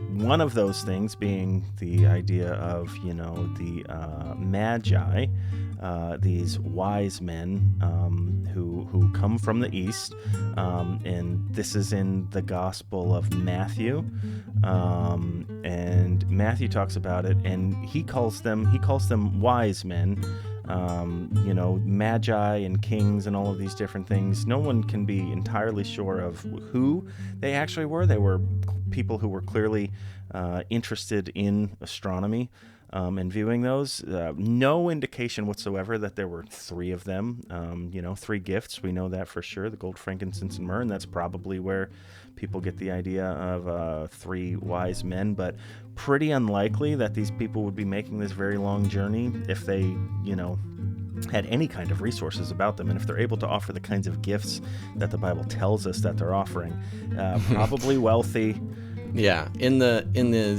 Speaker 3: One of those things being the idea of, the Magi, these wise men who come from the east, and this is in the Gospel of Matthew, and Matthew talks about it, and he calls them wise men. Magi and kings and all of these different things. No one can be entirely sure of who they actually were. They were people who were clearly interested in astronomy. and viewing those. No indication whatsoever that there were three of them. Three gifts. We know that for sure, the gold, frankincense, and myrrh, and that's probably where people get the idea of three wise men, but pretty unlikely that these people would be making this very long journey if they, had any kind of resources about them, and if they're able to offer the kinds of gifts that the Bible tells us that they're offering. Probably wealthy.
Speaker 2: Yeah, in the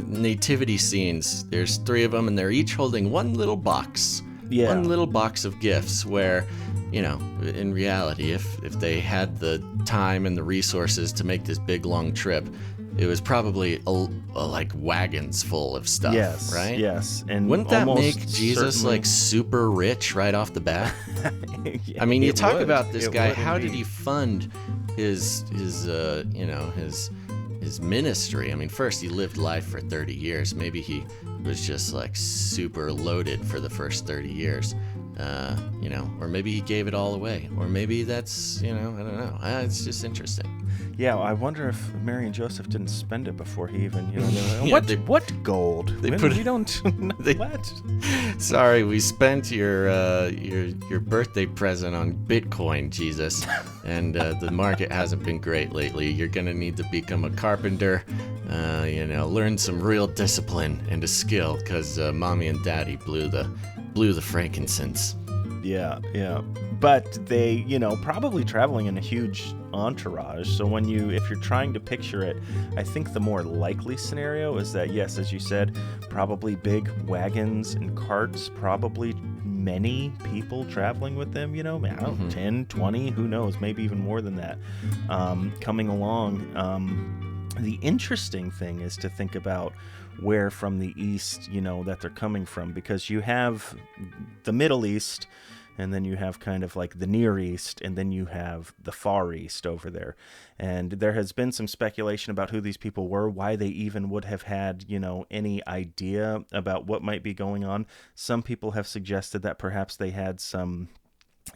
Speaker 2: nativity scenes, there's three of them, and they're each holding one little box.
Speaker 3: Yeah.
Speaker 2: One little box of gifts where, in reality, if they had the time and the resources to make this big, long trip, it was probably like wagons full of stuff,
Speaker 3: Yes,
Speaker 2: right?
Speaker 3: yes. And
Speaker 2: wouldn't that
Speaker 3: almost
Speaker 2: make Jesus
Speaker 3: certainly...
Speaker 2: like super rich right off the bat?
Speaker 3: Yeah,
Speaker 2: I mean, you talk
Speaker 3: would.
Speaker 2: about this
Speaker 3: It
Speaker 2: guy.
Speaker 3: would
Speaker 2: How did
Speaker 3: indeed.
Speaker 2: he fund his ministry? I mean, first he lived life for 30 years. Maybe he was just like super loaded for the first 30 years. Or maybe he gave it all away, or maybe that's, I don't know. It's just interesting.
Speaker 3: Yeah, I wonder if Mary and Joseph didn't spend it before he even, they were like,
Speaker 2: Yeah,
Speaker 3: what gold?
Speaker 2: they put
Speaker 3: we
Speaker 2: it-
Speaker 3: don't what?
Speaker 2: Sorry, we spent your birthday present on Bitcoin, Jesus, and the market hasn't been great lately. You're gonna need to become a carpenter, learn some real discipline and a skill, because mommy and daddy blew the frankincense.
Speaker 3: Yeah. But they, probably traveling in a huge entourage. So if you're trying to picture it, I think the more likely scenario is that, yes, as you said, probably big wagons and carts, probably many people traveling with them, I don't know, 10, 20, who knows, maybe even more than that, coming along. The interesting thing is to think about where from the east, that they're coming from, because you have the Middle East, and then you have kind of like the Near East, and then you have the Far East over there. And there has been some speculation about who these people were, why they even would have had, any idea about what might be going on. Some people have suggested that perhaps they had some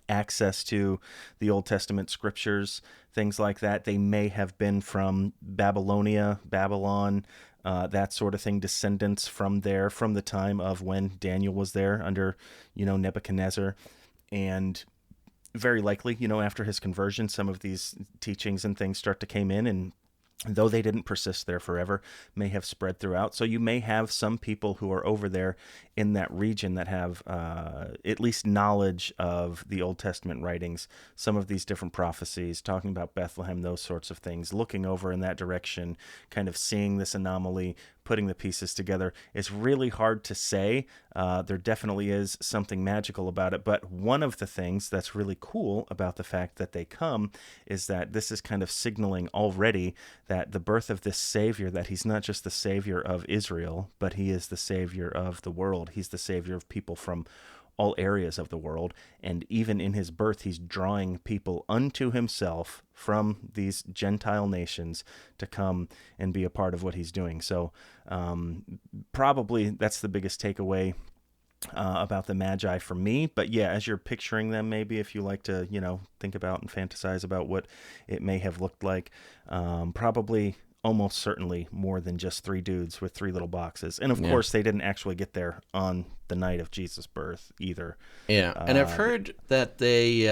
Speaker 3: access to the Old Testament scriptures, things like that. They may have been from Babylon, that sort of thing, descendants from there, from the time of when Daniel was there under, Nebuchadnezzar. And very likely, after his conversion, some of these teachings and things start to come in, and though they didn't persist there forever, may have spread throughout. So you may have some people who are over there in that region that have at least knowledge of the Old Testament writings, some of these different prophecies, talking about Bethlehem, those sorts of things, looking over in that direction, kind of seeing this anomaly, putting the pieces together. It's really hard to say. There definitely is something magical about it, but one of the things that's really cool about the fact that they come is that this is kind of signaling already that the birth of this Savior, that he's not just the Savior of Israel, but he is the Savior of the world. He's the Savior of people from all areas of the world, and even in his birth, he's drawing people unto himself from these Gentile nations to come and be a part of what he's doing. So probably that's the biggest takeaway about the Magi for me. But yeah, as you're picturing them, maybe if you like to, think about and fantasize about what it may have looked like, probably almost certainly more than just three dudes with three little boxes. And of course, they didn't actually get there on the night of Jesus' birth either.
Speaker 2: Yeah, and I've heard that they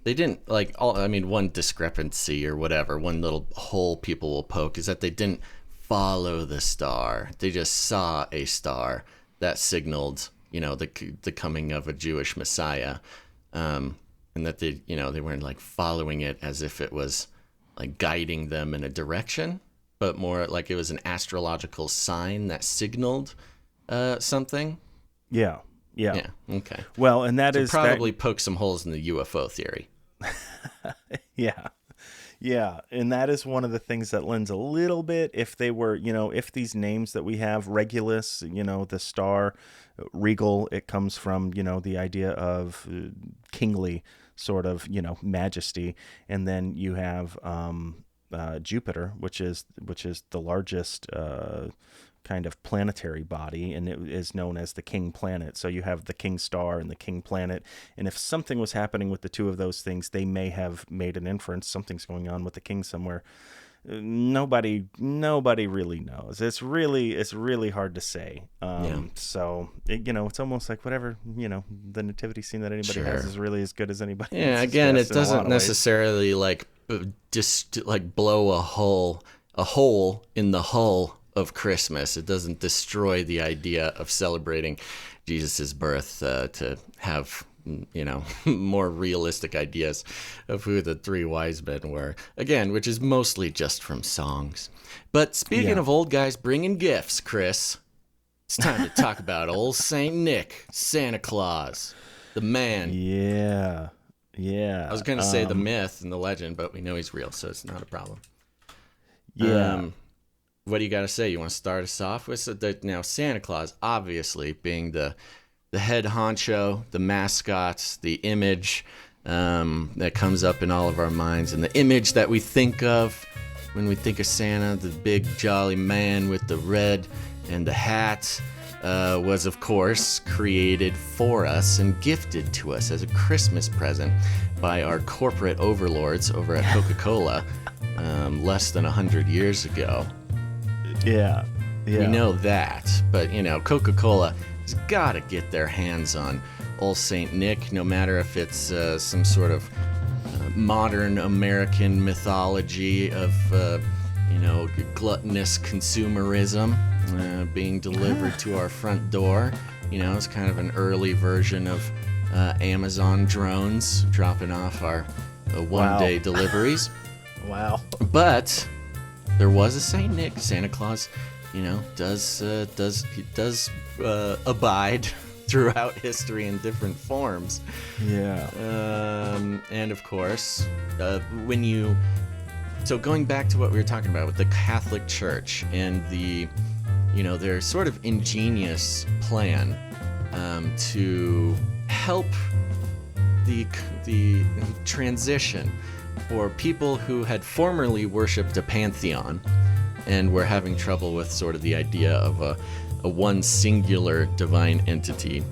Speaker 2: didn't, one discrepancy or whatever, one little hole people will poke is that they didn't follow the star. They just saw a star that signaled, the coming of a Jewish Messiah, and that they weren't like following it as if it was like guiding them in a direction, but more like it was an astrological sign that signaled something.
Speaker 3: Yeah.
Speaker 2: Okay.
Speaker 3: Well, and that is
Speaker 2: probably poke some holes in the UFO theory.
Speaker 3: Yeah, and that is one of the things that lends a little bit, if they were, if these names that we have, Regulus, the star, regal, it comes from, the idea of kingly sort of, majesty. And then you have Jupiter, which is the largest kind of planetary body, and it is known as the king planet. So you have the king star and the king planet, and if something was happening with the two of those things, they may have made an inference something's going on with the king somewhere. nobody really knows. It's really hard to say. So it's almost like whatever the nativity scene that anybody has is really as good as anybody.
Speaker 2: Yeah, again, it doesn't necessarily just blow a hole in the hull of Christmas. It doesn't destroy the idea of celebrating Jesus's birth to have more realistic ideas of who the three wise men were. Again, which is mostly just from songs. But speaking of old guys bringing gifts, Chris, it's time to talk about old Saint Nick, Santa Claus, the man.
Speaker 3: Yeah.
Speaker 2: I was going to say the myth and the legend, but we know he's real, so it's not a problem.
Speaker 3: Yeah.
Speaker 2: What do you got to say? You want to start us off with? Now, Santa Claus, obviously, being the head honcho, the mascot, the image that comes up in all of our minds, and the image that we think of when we think of Santa, the big jolly man with the red and the hat, was, of course, created for us and gifted to us as a Christmas present by our corporate overlords over at Coca-Cola less than 100 years ago.
Speaker 3: Yeah.
Speaker 2: We know that, but, Coca-Cola has got to get their hands on old Saint Nick, no matter if it's some sort of modern American mythology of, gluttonous consumerism being delivered to our front door. It's kind of an early version of Amazon drones dropping off our one-day deliveries.
Speaker 3: Wow.
Speaker 2: But there was a Saint Nick. Santa Claus, does abide throughout history in different forms.
Speaker 3: Yeah.
Speaker 2: And of course, so going back to what we were talking about with the Catholic Church and their sort of ingenious plan to help the transition for people who had formerly worshipped a pantheon and were having trouble with sort of the idea of a one singular divine entity.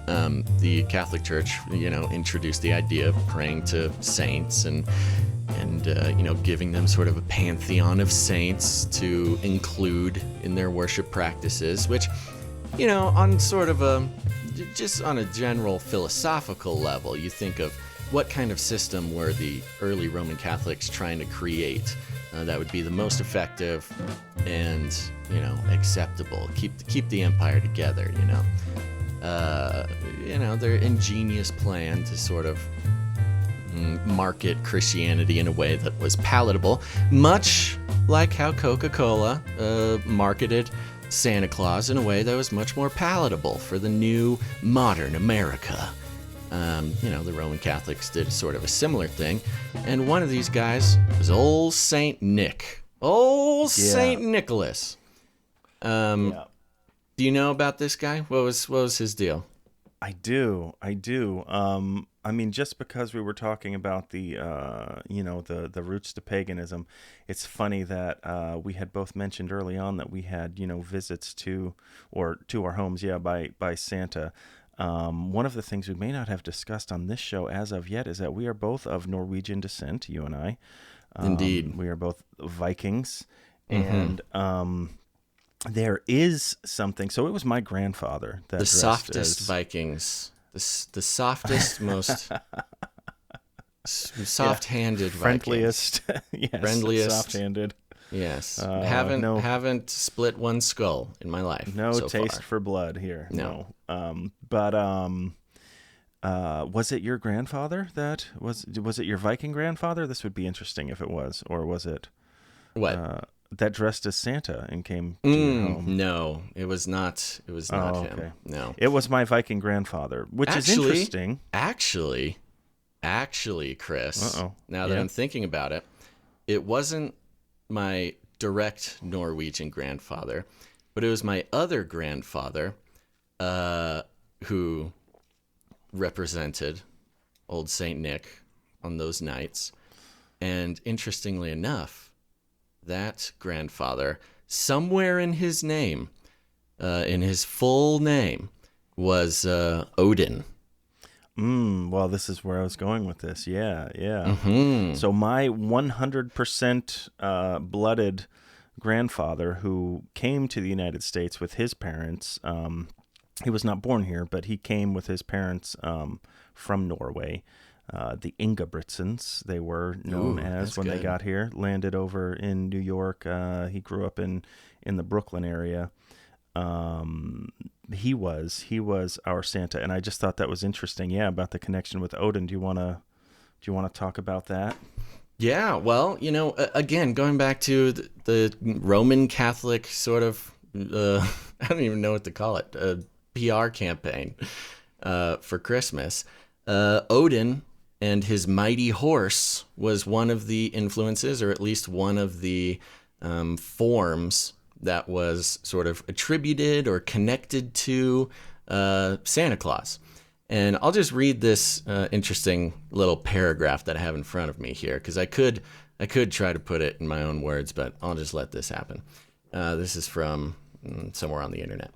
Speaker 2: The Catholic Church, introduced the idea of praying to saints and giving them sort of a pantheon of saints to include in their worship practices, which, on sort of just on a general philosophical level, you think of what kind of system were the early Roman Catholics trying to create that would be the most effective and, acceptable, keep the empire together, their ingenious plan to sort of market Christianity in a way that was palatable, much like how Coca-Cola marketed Santa Claus in a way that was much more palatable for the new modern America. The Roman Catholics did sort of a similar thing, and one of these guys was old Saint Nick. Saint Nicholas. Do you know about this guy? What was his deal?
Speaker 3: I do. Just because we were talking about the roots to paganism, it's funny that we had both mentioned early on that we had, visits to our homes, by Santa. One of the things we may not have discussed on this show as of yet is that we are both of Norwegian descent, you and I.
Speaker 2: Indeed.
Speaker 3: We are both Vikings. And there is something. So it was my grandfather that
Speaker 2: the softest Vikings. The softest, most soft-handed
Speaker 3: friendliest,
Speaker 2: Vikings. Friendliest.
Speaker 3: Soft-handed.
Speaker 2: Yes. Haven't split one skull in my life.
Speaker 3: No
Speaker 2: so
Speaker 3: taste
Speaker 2: far.
Speaker 3: for blood here.
Speaker 2: No.
Speaker 3: Was it your grandfather that was it your Viking grandfather? This would be interesting if it was, or was it that dressed as Santa and came to your home?
Speaker 2: No, it was not. It was not him.
Speaker 3: Okay.
Speaker 2: No.
Speaker 3: It was my Viking grandfather, which is interesting.
Speaker 2: Actually, Chris. Now that
Speaker 3: Yeah.
Speaker 2: I'm thinking about it, it wasn't my direct Norwegian grandfather, but it was my other grandfather who represented old Saint Nick on those nights. And interestingly enough, that grandfather, somewhere in his name, in his full name, was Odin.
Speaker 3: Well, this is where I was going with this. Yeah, yeah.
Speaker 2: Hmm.
Speaker 3: So my 100% blooded grandfather, who came to the United States with his parents, he was not born here, but he came with his parents from Norway. The Ingebrigtsens, they were known
Speaker 2: Ooh,
Speaker 3: as
Speaker 2: that's
Speaker 3: when they
Speaker 2: good.
Speaker 3: got here. Landed over in New York. He grew up in the Brooklyn area. He was our Santa, and I just thought that was interesting. Yeah, about the connection with Odin. Do you want to talk about that?
Speaker 2: Yeah, well, again, going back to the Roman Catholic sort of, I don't even know what to call it, PR campaign for Christmas. Odin and his mighty horse was one of the influences, or at least one of the forms that was sort of attributed or connected to Santa Claus. And I'll just read this interesting little paragraph that I have in front of me here, because I could try to put it in my own words, but I'll just let this happen. This is from somewhere on the internet.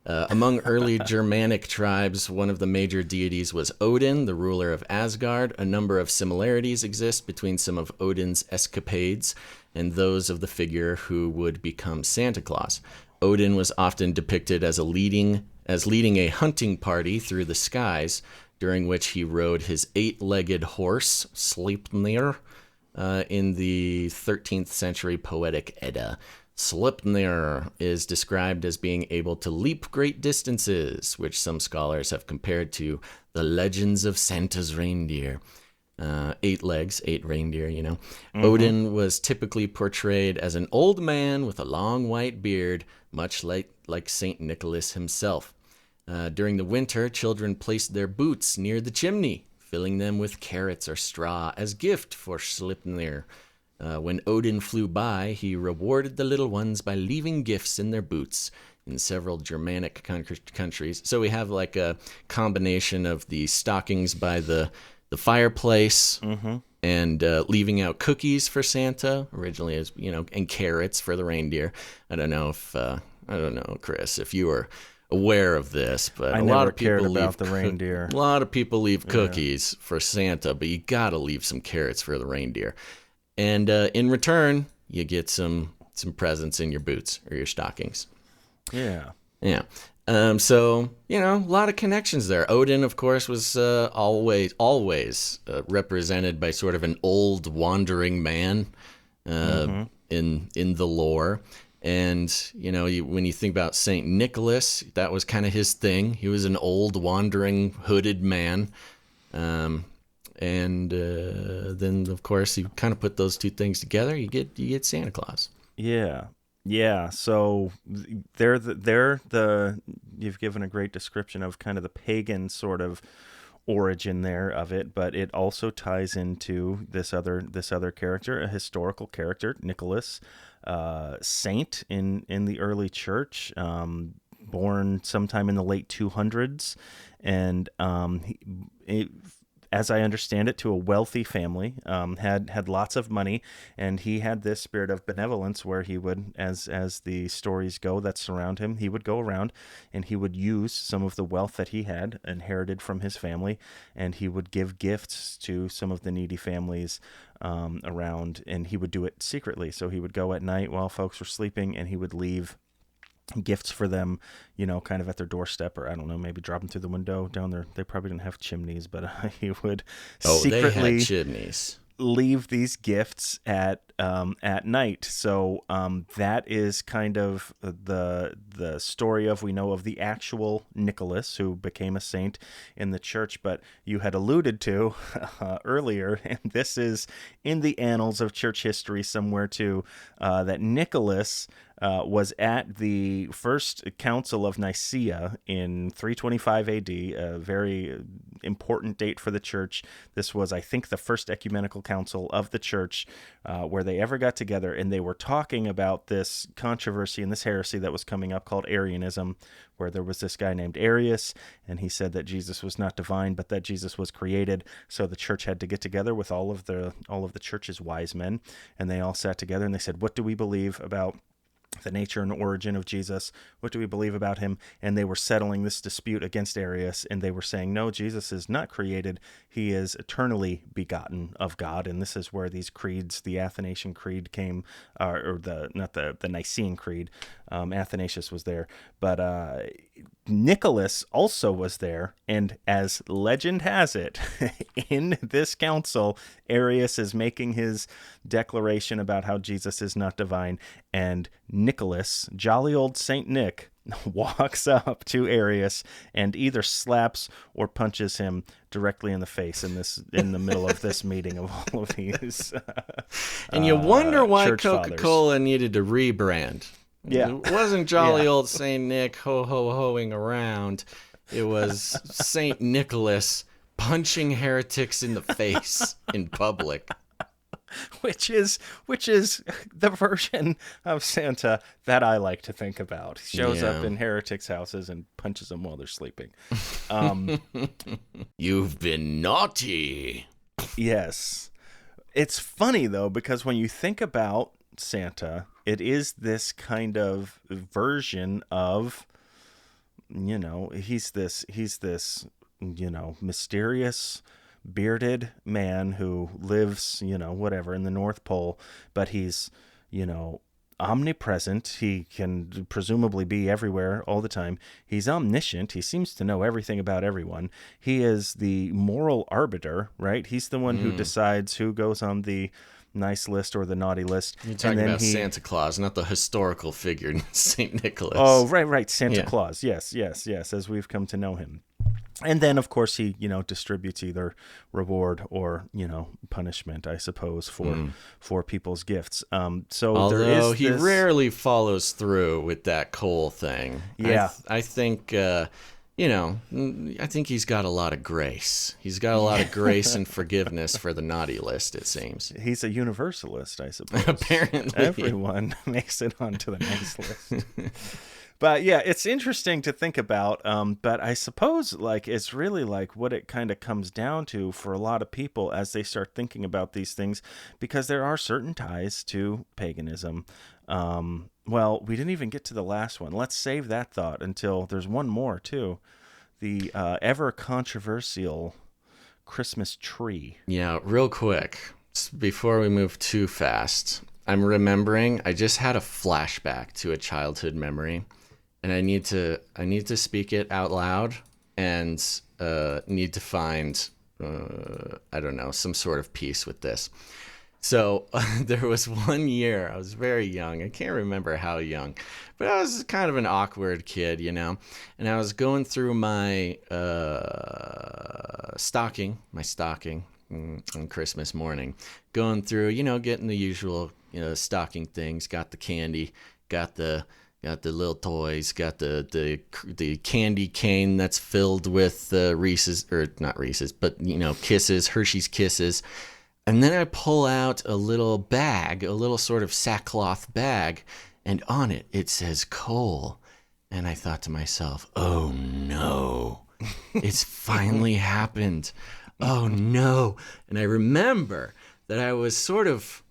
Speaker 2: Among early Germanic tribes, one of the major deities was Odin, the ruler of Asgard. A number of similarities exist between some of Odin's escapades and those of the figure who would become Santa Claus. Odin was often depicted as leading a hunting party through the skies, during which he rode his 8-legged horse, Sleipnir, in the 13th century poetic Edda. Sleipnir is described as being able to leap great distances, which some scholars have compared to the legends of Santa's reindeer. 8 legs, 8 reindeer, Odin was typically portrayed as an old man with a long white beard, much like Saint Nicholas himself. During the winter, children placed their boots near the chimney, filling them with carrots or straw as gift for Sleipnir. When Odin flew by, he rewarded the little ones by leaving gifts in their boots. In several Germanic countries, so we have like a combination of the stockings by the fireplace and leaving out cookies for Santa, originally as and carrots for the reindeer. I don't know, Chris, if you were aware of this, but
Speaker 3: I
Speaker 2: a
Speaker 3: never
Speaker 2: lot of
Speaker 3: cared
Speaker 2: people
Speaker 3: about the reindeer.
Speaker 2: A lot of people leave cookies for Santa, but you got to leave some carrots for the reindeer. And in return, you get some presents in your boots or your stockings.
Speaker 3: Yeah.
Speaker 2: Yeah. So, a lot of connections there. Odin, of course, was always represented by sort of an old wandering man in the lore. And, when you think about St. Nicholas, that was kind of his thing. He was an old wandering hooded man. And then, of course, you kind of put those two things together, you get Santa Claus.
Speaker 3: Yeah. Yeah, so you've given a great description of kind of the pagan sort of origin there of it, but it also ties into this other character, a historical character, Nicholas, saint in the early church, born sometime in the late 200s, and as I understand it, to a wealthy family, had lots of money, and he had this spirit of benevolence where he would, as the stories go that surround him, he would go around and he would use some of the wealth that he had inherited from his family, and he would give gifts to some of the needy families around, and he would do it secretly. So he would go at night while folks were sleeping, and he would leave gifts for them, kind of at their doorstep, or I don't know, maybe drop them through the window down there. They probably didn't have chimneys, but he would secretly
Speaker 2: they had chimneys.
Speaker 3: Leave these gifts at night. So that is kind of the story of, we know of the actual Nicholas who became a saint in the church, but you had alluded to earlier, and this is in the annals of church history somewhere too, that Nicholas was at the first Council of Nicaea in 325 AD, a very important date for the church. This was, I think, the first ecumenical council of the church where they ever got together, and they were talking about this controversy and this heresy that was coming up called Arianism, where there was this guy named Arius, and he said that Jesus was not divine, but that Jesus was created. So the church had to get together with all of the church's wise men, and they all sat together and they said, what do we believe about the nature and origin of Jesus. What do we believe about him? And they were settling this dispute against Arius, and they were saying, no, Jesus is not created. He is eternally begotten of God. And this is where these creeds, the Athanasian Creed came, or not the Nicene Creed. Athanasius was there, but Nicholas also was there. And as legend has it, in this council, Arius is making his declaration about how Jesus is not divine, and Nicholas, jolly old Saint Nick, walks up to Arius and either slaps or punches him directly in the face in the middle of this meeting of all of these.
Speaker 2: And you wonder why
Speaker 3: church
Speaker 2: Coca-Cola needed to rebrand.
Speaker 3: Yeah.
Speaker 2: It wasn't jolly old Saint Nick ho-ho-hoing around. It was Saint Nicholas punching heretics in the face in public.
Speaker 3: Which is the version of Santa that I like to think about. He shows up in heretics' houses and punches them while they're sleeping.
Speaker 2: You've been naughty.
Speaker 3: Yes. It's funny, though, because when you think about Santa, it is this kind of version of, he's this, mysterious, bearded man who lives, whatever, in the North Pole, but he's, omnipresent. He can presumably be everywhere all the time. He's omniscient. He seems to know everything about everyone. He is the moral arbiter, right? He's the one who decides who goes on the nice list or the naughty list.
Speaker 2: You're talking about Santa Claus, not the historical figure, St. Nicholas.
Speaker 3: Oh, right. Santa Claus. Yes, as we've come to know him. And then, of course, he, distributes either reward or, punishment, I suppose, for people's gifts.
Speaker 2: Although he rarely follows through with that coal thing.
Speaker 3: Yeah.
Speaker 2: I think, I think he's got a lot of grace. He's got a lot of grace and forgiveness for the naughty list, it seems.
Speaker 3: He's a universalist, I suppose.
Speaker 2: Apparently.
Speaker 3: Everyone makes it onto the nice list. But yeah, it's interesting to think about. But I suppose it's really what it kind of comes down to for a lot of people as they start thinking about these things, because there are certain ties to paganism. Well, we didn't even get to the last one. Let's save that thought until there's one more too. The ever controversial Christmas tree. Yeah,
Speaker 2: real quick, before we move too fast, I'm remembering I just had a flashback to a childhood memory. And I need to speak it out loud, and need to find, some sort of peace with this. So there was one year, I was very young. I can't remember how young, but I was kind of an awkward kid, and I was going through my stocking on Christmas morning, going through, getting the usual, stocking things, got the candy, got the little toys, got the candy cane that's filled with Reese's, or not Reese's, but Kisses, Hershey's Kisses. And then I pull out a little bag, a little sort of sackcloth bag, and on it says coal. And I thought to myself, oh no, it's finally happened. Oh no. And I remember that I was sort of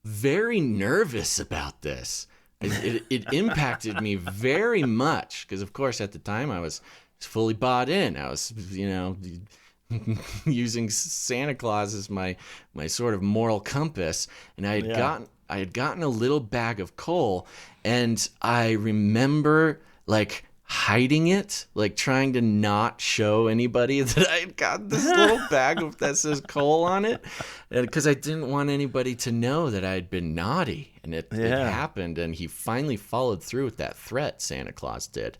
Speaker 2: very nervous about this. It impacted me very much because, of course, at the time I was fully bought in. I was, using Santa Claus as my sort of moral compass, and I had gotten a little bag of coal, and I remember hiding it, trying to not show anybody that I had got this little bag that says coal on it, because I didn't want anybody to know that I had been naughty. And it happened, and he finally followed through with that threat, Santa Claus did.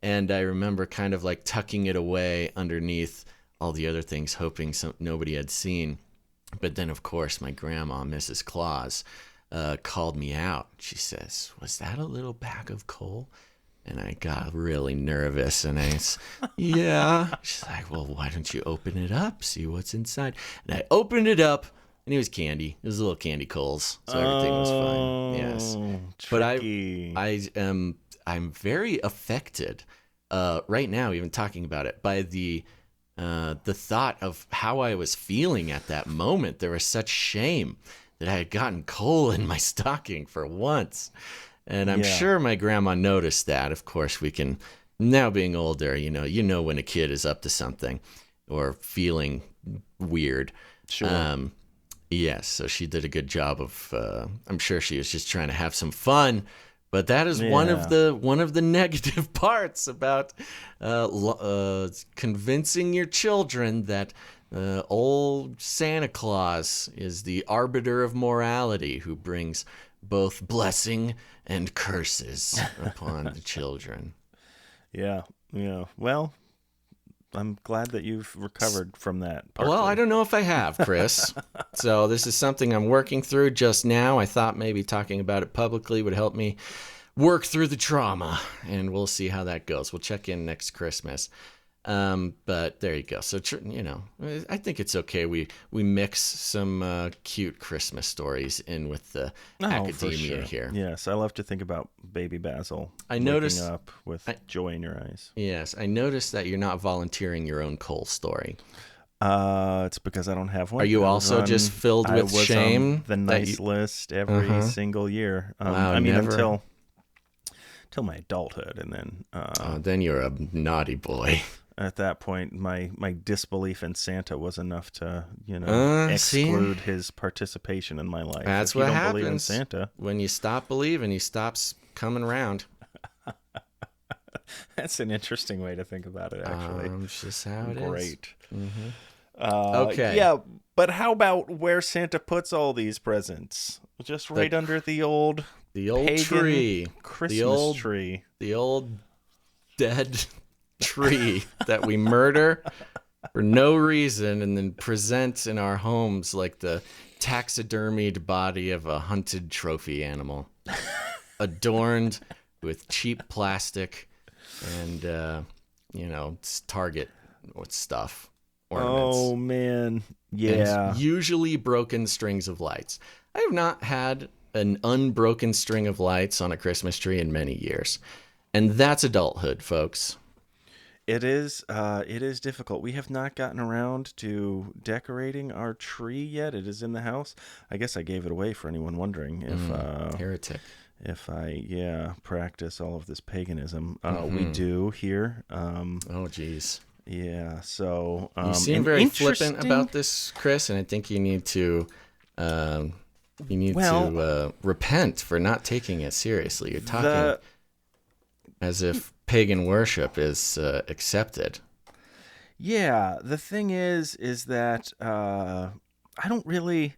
Speaker 2: And I remember kind of tucking it away underneath all the other things, hoping nobody had seen. But then, of course, my grandma, Mrs. Claus, called me out. She says, "Was that a little bag of coal?" And I got really nervous, and yeah. She's like, "Well, why don't you open it up, see what's inside?" And I opened it up, and it was candy. It was little candy coals, so everything was fine. Yes,
Speaker 3: tricky.
Speaker 2: But I'm very affected right now, even talking about it, by the thought of how I was feeling at that moment. There was such shame that I had gotten coal in my stocking for once. And I'm
Speaker 3: Yeah.
Speaker 2: sure my grandma noticed that. Of course, we can, now being older, you know when a kid is up to something or feeling weird.
Speaker 3: Sure.
Speaker 2: Yes, so she did a good job of, I'm sure she was just trying to have some fun. But that is one of the negative parts about convincing your children that old Santa Claus is the arbiter of morality who brings both blessing and curses upon the children.
Speaker 3: Yeah. Well, I'm glad that you've recovered from that. Partly.
Speaker 2: Well, I don't know if I have, Chris. So this is something I'm working through just now. I thought maybe talking about it publicly would help me work through the trauma, and we'll see how that goes. We'll check in next Christmas. But there you go. So, I think it's okay. We mix some cute Christmas stories in with the academia here.
Speaker 3: Yes, I love to think about baby Basil.
Speaker 2: I noticed
Speaker 3: waking up with joy in your eyes.
Speaker 2: Yes, I noticed that you're not volunteering your own Cole story.
Speaker 3: It's because I don't have one.
Speaker 2: Are you also just filled with shame?
Speaker 3: On the nice list every single year.
Speaker 2: Wow,
Speaker 3: I mean,
Speaker 2: never...
Speaker 3: until my adulthood, and then
Speaker 2: then you're a naughty boy.
Speaker 3: At that point, my disbelief in Santa was enough to exclude his participation in my life.
Speaker 2: That's
Speaker 3: if you
Speaker 2: what
Speaker 3: don't
Speaker 2: happens
Speaker 3: believe in Santa.
Speaker 2: When you stop believing. He stops coming around.
Speaker 3: That's an interesting way to think about it, actually.
Speaker 2: It's just how it is.
Speaker 3: Great.
Speaker 2: Mm-hmm. Okay.
Speaker 3: Yeah, but how about where Santa puts all these presents? Just right under the old
Speaker 2: tree.
Speaker 3: Christmas tree.
Speaker 2: The old dead tree that we murder for no reason and then present in our homes like the taxidermied body of a hunted trophy animal, adorned with cheap plastic and Target stuff, ornaments.
Speaker 3: Oh man, yeah.
Speaker 2: And usually broken strings of lights. I have not had an unbroken string of lights on a Christmas tree in many years, and that's adulthood, folks.
Speaker 3: It is difficult. We have not gotten around to decorating our tree yet. It is in the house. I guess I gave it away for anyone wondering
Speaker 2: Heretic.
Speaker 3: If I practice all of this paganism. We do here.
Speaker 2: Oh geez.
Speaker 3: Yeah. So
Speaker 2: you seem very flippant about this, Chris, and I think you need to repent for not taking it seriously. You're talking as if pagan worship is accepted.
Speaker 3: Yeah, the thing is that I don't really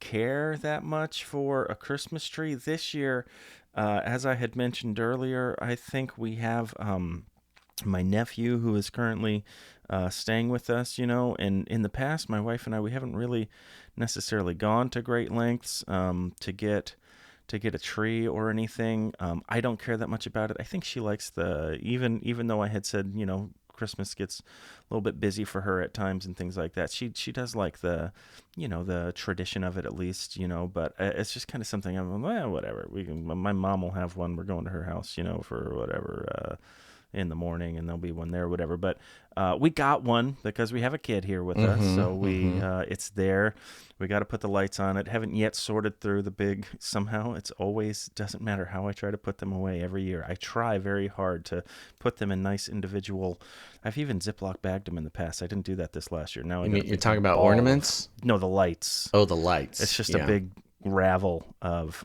Speaker 3: care that much for a Christmas tree this year. As I had mentioned earlier, I think we have my nephew who is currently staying with us, and in the past, my wife and I, we haven't really necessarily gone to great lengths to get a tree or anything. I don't care that much about it. I think she likes even though I had said, Christmas gets a little bit busy for her at times and things like that. She does like the tradition of it at least, but it's just kind of something I'm whatever. My mom will have one. We're going to her house, for whatever, in the morning, and there'll be one there or whatever. But we got one because we have a kid here with us, so it's there. We got to put the lights on it. Haven't yet sorted through the big. Somehow it's always doesn't matter how I try to put them away every year. I try very hard to put them in nice individual. I've even Ziploc bagged them in the past. I didn't do that this last year. Now
Speaker 2: you're talking about ornaments?
Speaker 3: No, the lights.
Speaker 2: Oh, the lights.
Speaker 3: It's just a big ravel of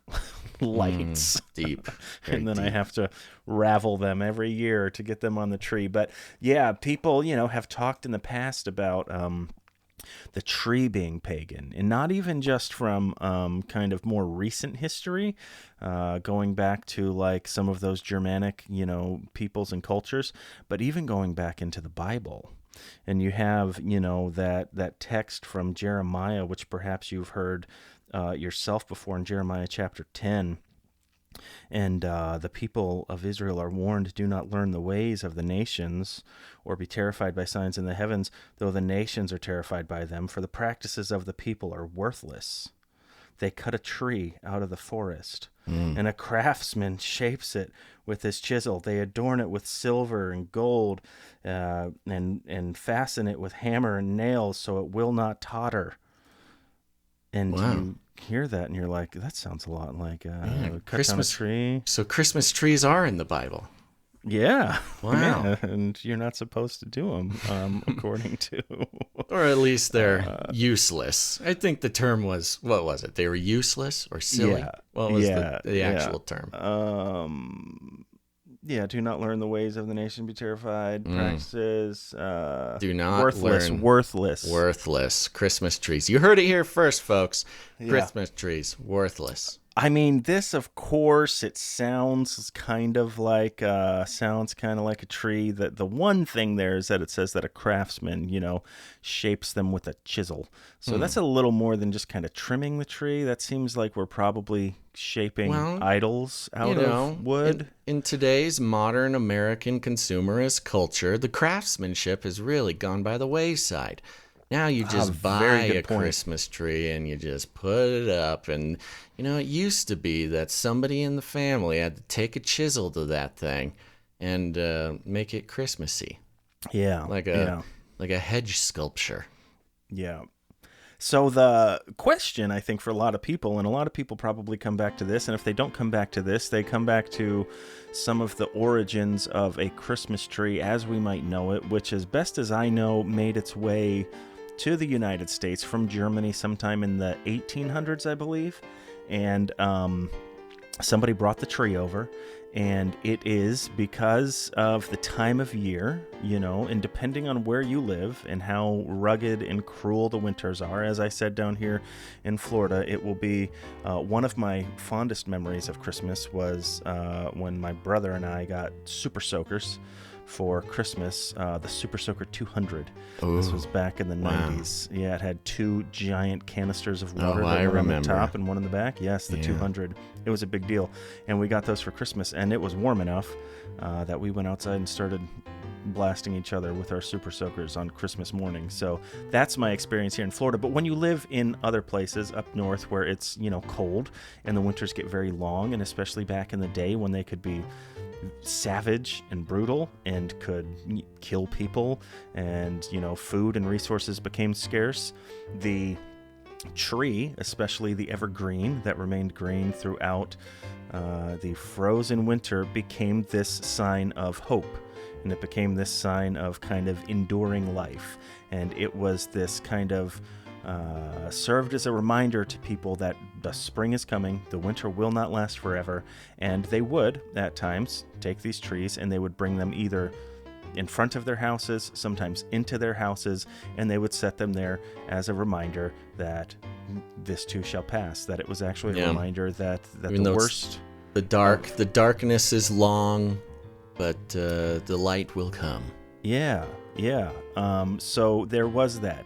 Speaker 3: lights.
Speaker 2: Deep.
Speaker 3: And then I have to ravel them every year to get them on the tree. But yeah, people, have talked in the past about the tree being pagan, and not even just from kind of more recent history, going back to like some of those Germanic, peoples and cultures, but even going back into the Bible. And you have, that text from Jeremiah, which perhaps you've heard yourself before, in Jeremiah chapter 10. And the people of Israel are warned, do not learn the ways of the nations, or be terrified by signs in the heavens, though the nations are terrified by them, for the practices of the people are worthless. They cut a tree out of the forest, and a craftsman shapes it with his chisel. They adorn it with silver and gold, and fasten it with hammer and nails, so it will not totter. And
Speaker 2: Wow.
Speaker 3: you hear that and you're like, that sounds a lot like cut
Speaker 2: Christmas
Speaker 3: down a tree.
Speaker 2: So Christmas trees are in the Bible.
Speaker 3: Yeah.
Speaker 2: Wow.
Speaker 3: Yeah, and you're not supposed to do them, according to.
Speaker 2: Or at least they're useless. I think the term was, what was it? They were useless or silly?
Speaker 3: Yeah.
Speaker 2: What was
Speaker 3: Yeah,
Speaker 2: the
Speaker 3: yeah.
Speaker 2: actual term?
Speaker 3: Yeah, do not learn the ways of the nation, be terrified. Practices.
Speaker 2: Do not
Speaker 3: worthless,
Speaker 2: learn.
Speaker 3: worthless.
Speaker 2: Worthless. Christmas trees. You heard it here first, folks.
Speaker 3: Yeah.
Speaker 2: Christmas trees. Worthless.
Speaker 3: I mean, this, of course, it sounds kind of like a tree. That the one thing there is that it says that a craftsman, shapes them with a chisel. So that's a little more than just kind of trimming the tree. That seems like we're probably shaping idols out of wood.
Speaker 2: In today's modern American consumerist culture, the craftsmanship has really gone by the wayside. Now you just buy
Speaker 3: very
Speaker 2: a
Speaker 3: good point.
Speaker 2: Christmas tree and you just put it up. And, it used to be that somebody in the family had to take a chisel to that thing and make it Christmassy,
Speaker 3: Yeah.
Speaker 2: like a hedge sculpture.
Speaker 3: Yeah. So the question, I think, for a lot of people, and a lot of people probably come back to this, and if they don't come back to this, they come back to some of the origins of a Christmas tree as we might know it, which, as best as I know, made its way to the United States from Germany sometime in the 1800s, I believe. And somebody brought the tree over, and it is because of the time of year, and depending on where you live and how rugged and cruel the winters are. As I said, down here in Florida, it will be one of my fondest memories of Christmas was when my brother and I got Super Soakers for Christmas, the Super Soaker 200.
Speaker 2: Ooh,
Speaker 3: this was back in the
Speaker 2: wow.
Speaker 3: 90s. Yeah, it had 2 giant canisters of water,
Speaker 2: I
Speaker 3: one on the
Speaker 2: remember.
Speaker 3: top and one in the back. Yes, the 200. It was a big deal. And we got those for Christmas, and it was warm enough that we went outside and started blasting each other with our Super Soakers on Christmas morning. So that's my experience here in Florida. But when you live in other places up north where it's, cold and the winters get very long, and especially back in the day when they could be savage and brutal and could kill people, and food and resources became scarce, the tree, especially the evergreen that remained green throughout the frozen winter, became this sign of hope, and it became this sign of kind of enduring life. And it was this kind of served as a reminder to people that the spring is coming, the winter will not last forever, and they would, at times, take these trees and they would bring them either in front of their houses, sometimes into their houses, and they would set them there as a reminder that this too shall pass, that it was actually a reminder that the worst...
Speaker 2: The darkness is long, but the light will come.
Speaker 3: Yeah. So there was that.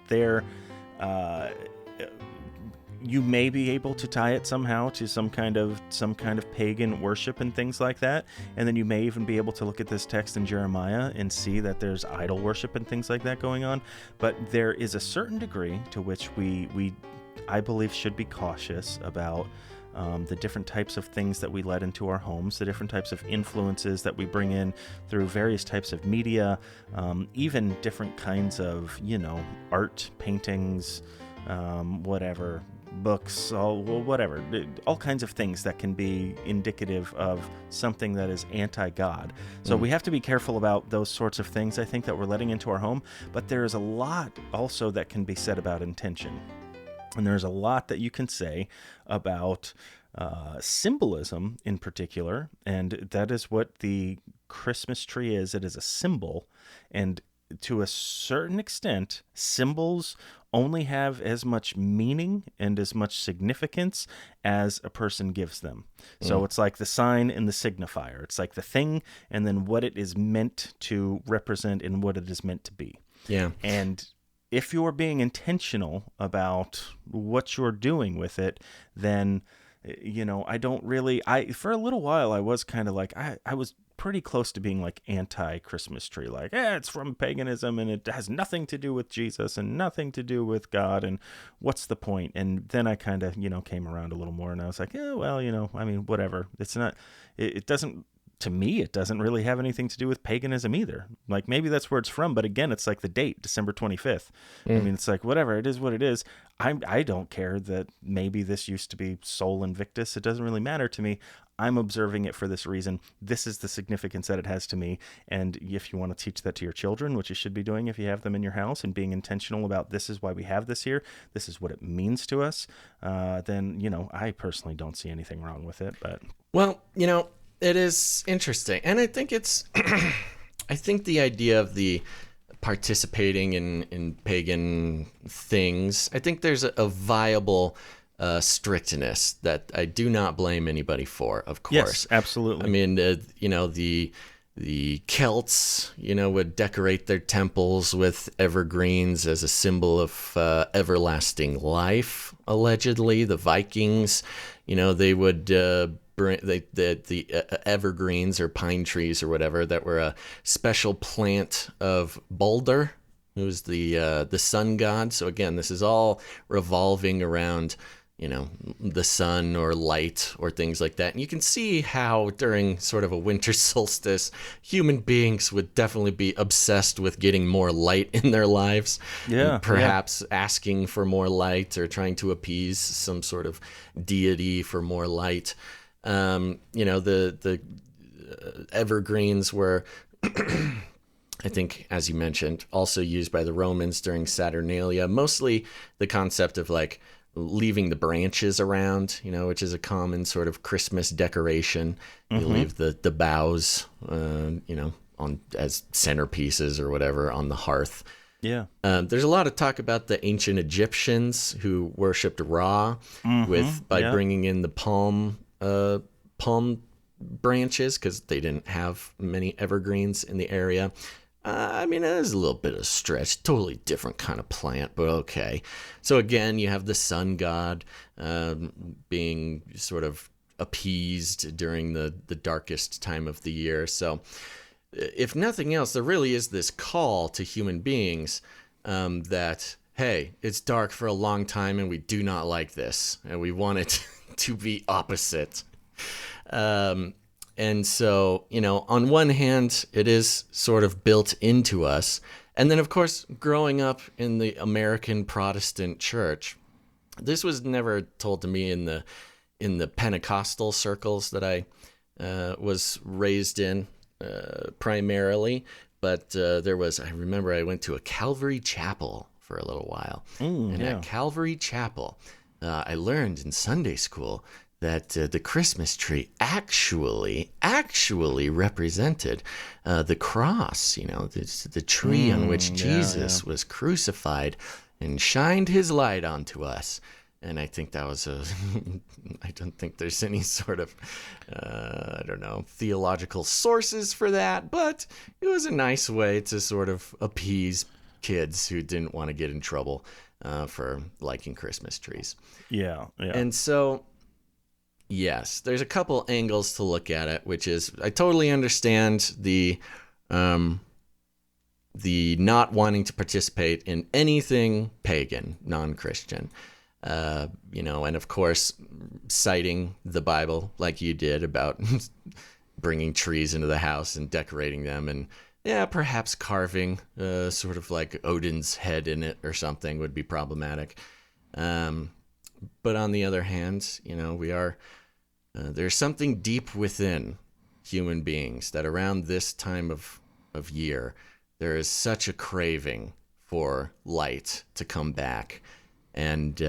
Speaker 3: You may be able to tie it somehow to some kind of pagan worship and things like that, and then you may even be able to look at this text in Jeremiah and see that there's idol worship and things like that going on. But there is a certain degree to which we I believe should be cautious about the different types of things that we let into our homes, the different types of influences that we bring in through various types of media, even different kinds of, art, paintings, whatever, books, whatever, all kinds of things that can be indicative of something that is anti-God. So we have to be careful about those sorts of things, I think, that we're letting into our home. But there is a lot also that can be said about intention. And there's a lot that you can say about symbolism in particular, and that is what the Christmas tree is. It is a symbol, and to a certain extent, symbols only have as much meaning and as much significance as a person gives them. So it's like the sign and the signifier. It's like the thing and then what it is meant to represent and what it is meant to be.
Speaker 2: Yeah.
Speaker 3: And if you're being intentional about what you're doing with it, then, for a little while, I was kind of like, I was pretty close to being like anti-Christmas tree, like, it's from paganism and it has nothing to do with Jesus and nothing to do with God, and what's the point? And then I kind of, came around a little more, and I was like, whatever. It doesn't to me, it doesn't really have anything to do with paganism either. Like, maybe that's where it's from, but again, it's like the date, December 25th. I mean, it's like, whatever, it is what it is. I don't care that maybe this used to be Sol Invictus. It doesn't really matter to me. I'm observing it for this reason. This is the significance that it has to me. And if you want to teach that to your children, which you should be doing if you have them in your house, and being intentional about this is why we have this here, this is what it means to us, then, I personally don't see anything wrong with it. But
Speaker 2: Well, it is interesting. And I think I think the idea of the participating in pagan things, I think there's a viable strictness that I do not blame anybody for, of course.
Speaker 3: yes, absolutely.
Speaker 2: I mean, the Celts, would decorate their temples with evergreens as a symbol of everlasting life, allegedly. The Vikings, they would bring the evergreens or pine trees or whatever that were a special plant of Balder, who's the sun god. So again, this is all revolving around the sun or light or things like that. And you can see how during sort of a winter solstice, human beings would definitely be obsessed with getting more light in their lives.
Speaker 3: Yeah,
Speaker 2: and perhaps asking for more light or trying to appease some sort of deity for more light. The evergreens were, I think, as you mentioned, also used by the Romans during Saturnalia. Mostly the concept of like leaving the branches around, which is a common sort of Christmas decoration. You leave the boughs, on as centerpieces or whatever on the hearth.
Speaker 3: Yeah.
Speaker 2: There's a lot of talk about the ancient Egyptians who worshipped Ra by bringing in the palm branches because they didn't have many evergreens in the area. I mean, it is a little bit of a stretch. Totally different kind of plant, but okay. So again, you have the sun god being sort of appeased during the darkest time of the year. So if nothing else, there really is this call to human beings that, hey, it's dark for a long time and we do not like this. And we want it to be opposite. And so, on one hand, it is sort of built into us. And then, of course, growing up in the American Protestant church, this was never told to me in the Pentecostal circles that I was raised in primarily. But I remember I went to a Calvary chapel for a little while. At Calvary chapel, I learned in Sunday school that the Christmas tree actually represented the cross, the tree on which Jesus was crucified and shined his light onto us. And I think that was I don't think there's any sort of, theological sources for that, but it was a nice way to sort of appease kids who didn't want to get in trouble for liking Christmas trees. Yeah. And so, yes, there's a couple angles to look at it, which is I totally understand the not wanting to participate in anything pagan, non-Christian, and of course citing the Bible like you did about bringing trees into the house and decorating them, and perhaps carving sort of like Odin's head in it or something would be problematic. But on the other hand, we are. There's something deep within human beings that around this time of year, there is such a craving for light to come back. And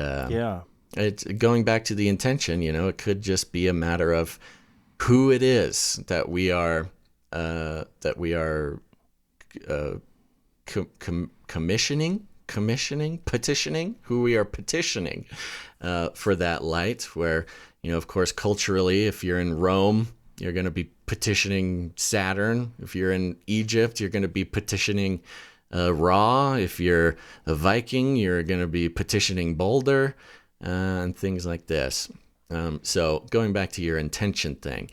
Speaker 2: it's going back to the intention, it could just be a matter of who it is that we are petitioning, who we are petitioning for that light, where, of course, culturally, if you're in Rome, you're going to be petitioning Saturn. If you're in Egypt, you're going to be petitioning Ra. If you're a Viking, you're going to be petitioning Balder, and things like this. So going back to your intention thing,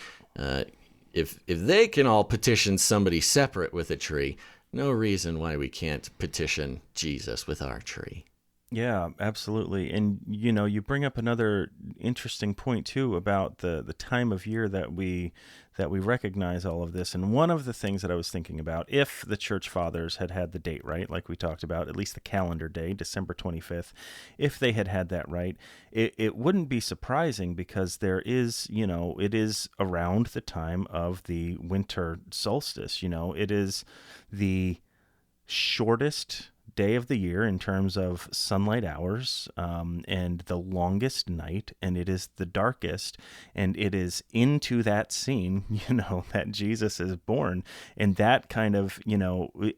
Speaker 2: if they can all petition somebody separate with a tree, no reason why we can't petition Jesus with our tree.
Speaker 3: Yeah, absolutely. And you bring up another interesting point too about the time of year that we recognize all of this. And one of the things that I was thinking about, if the church fathers had the date right, like we talked about, at least the calendar day, December 25th, if they had that right, it wouldn't be surprising, because there is, it is around the time of the winter solstice. It is the shortest day of the year in terms of sunlight hours, and the longest night, and it is the darkest, and it is into that scene, that Jesus is born. And that kind of,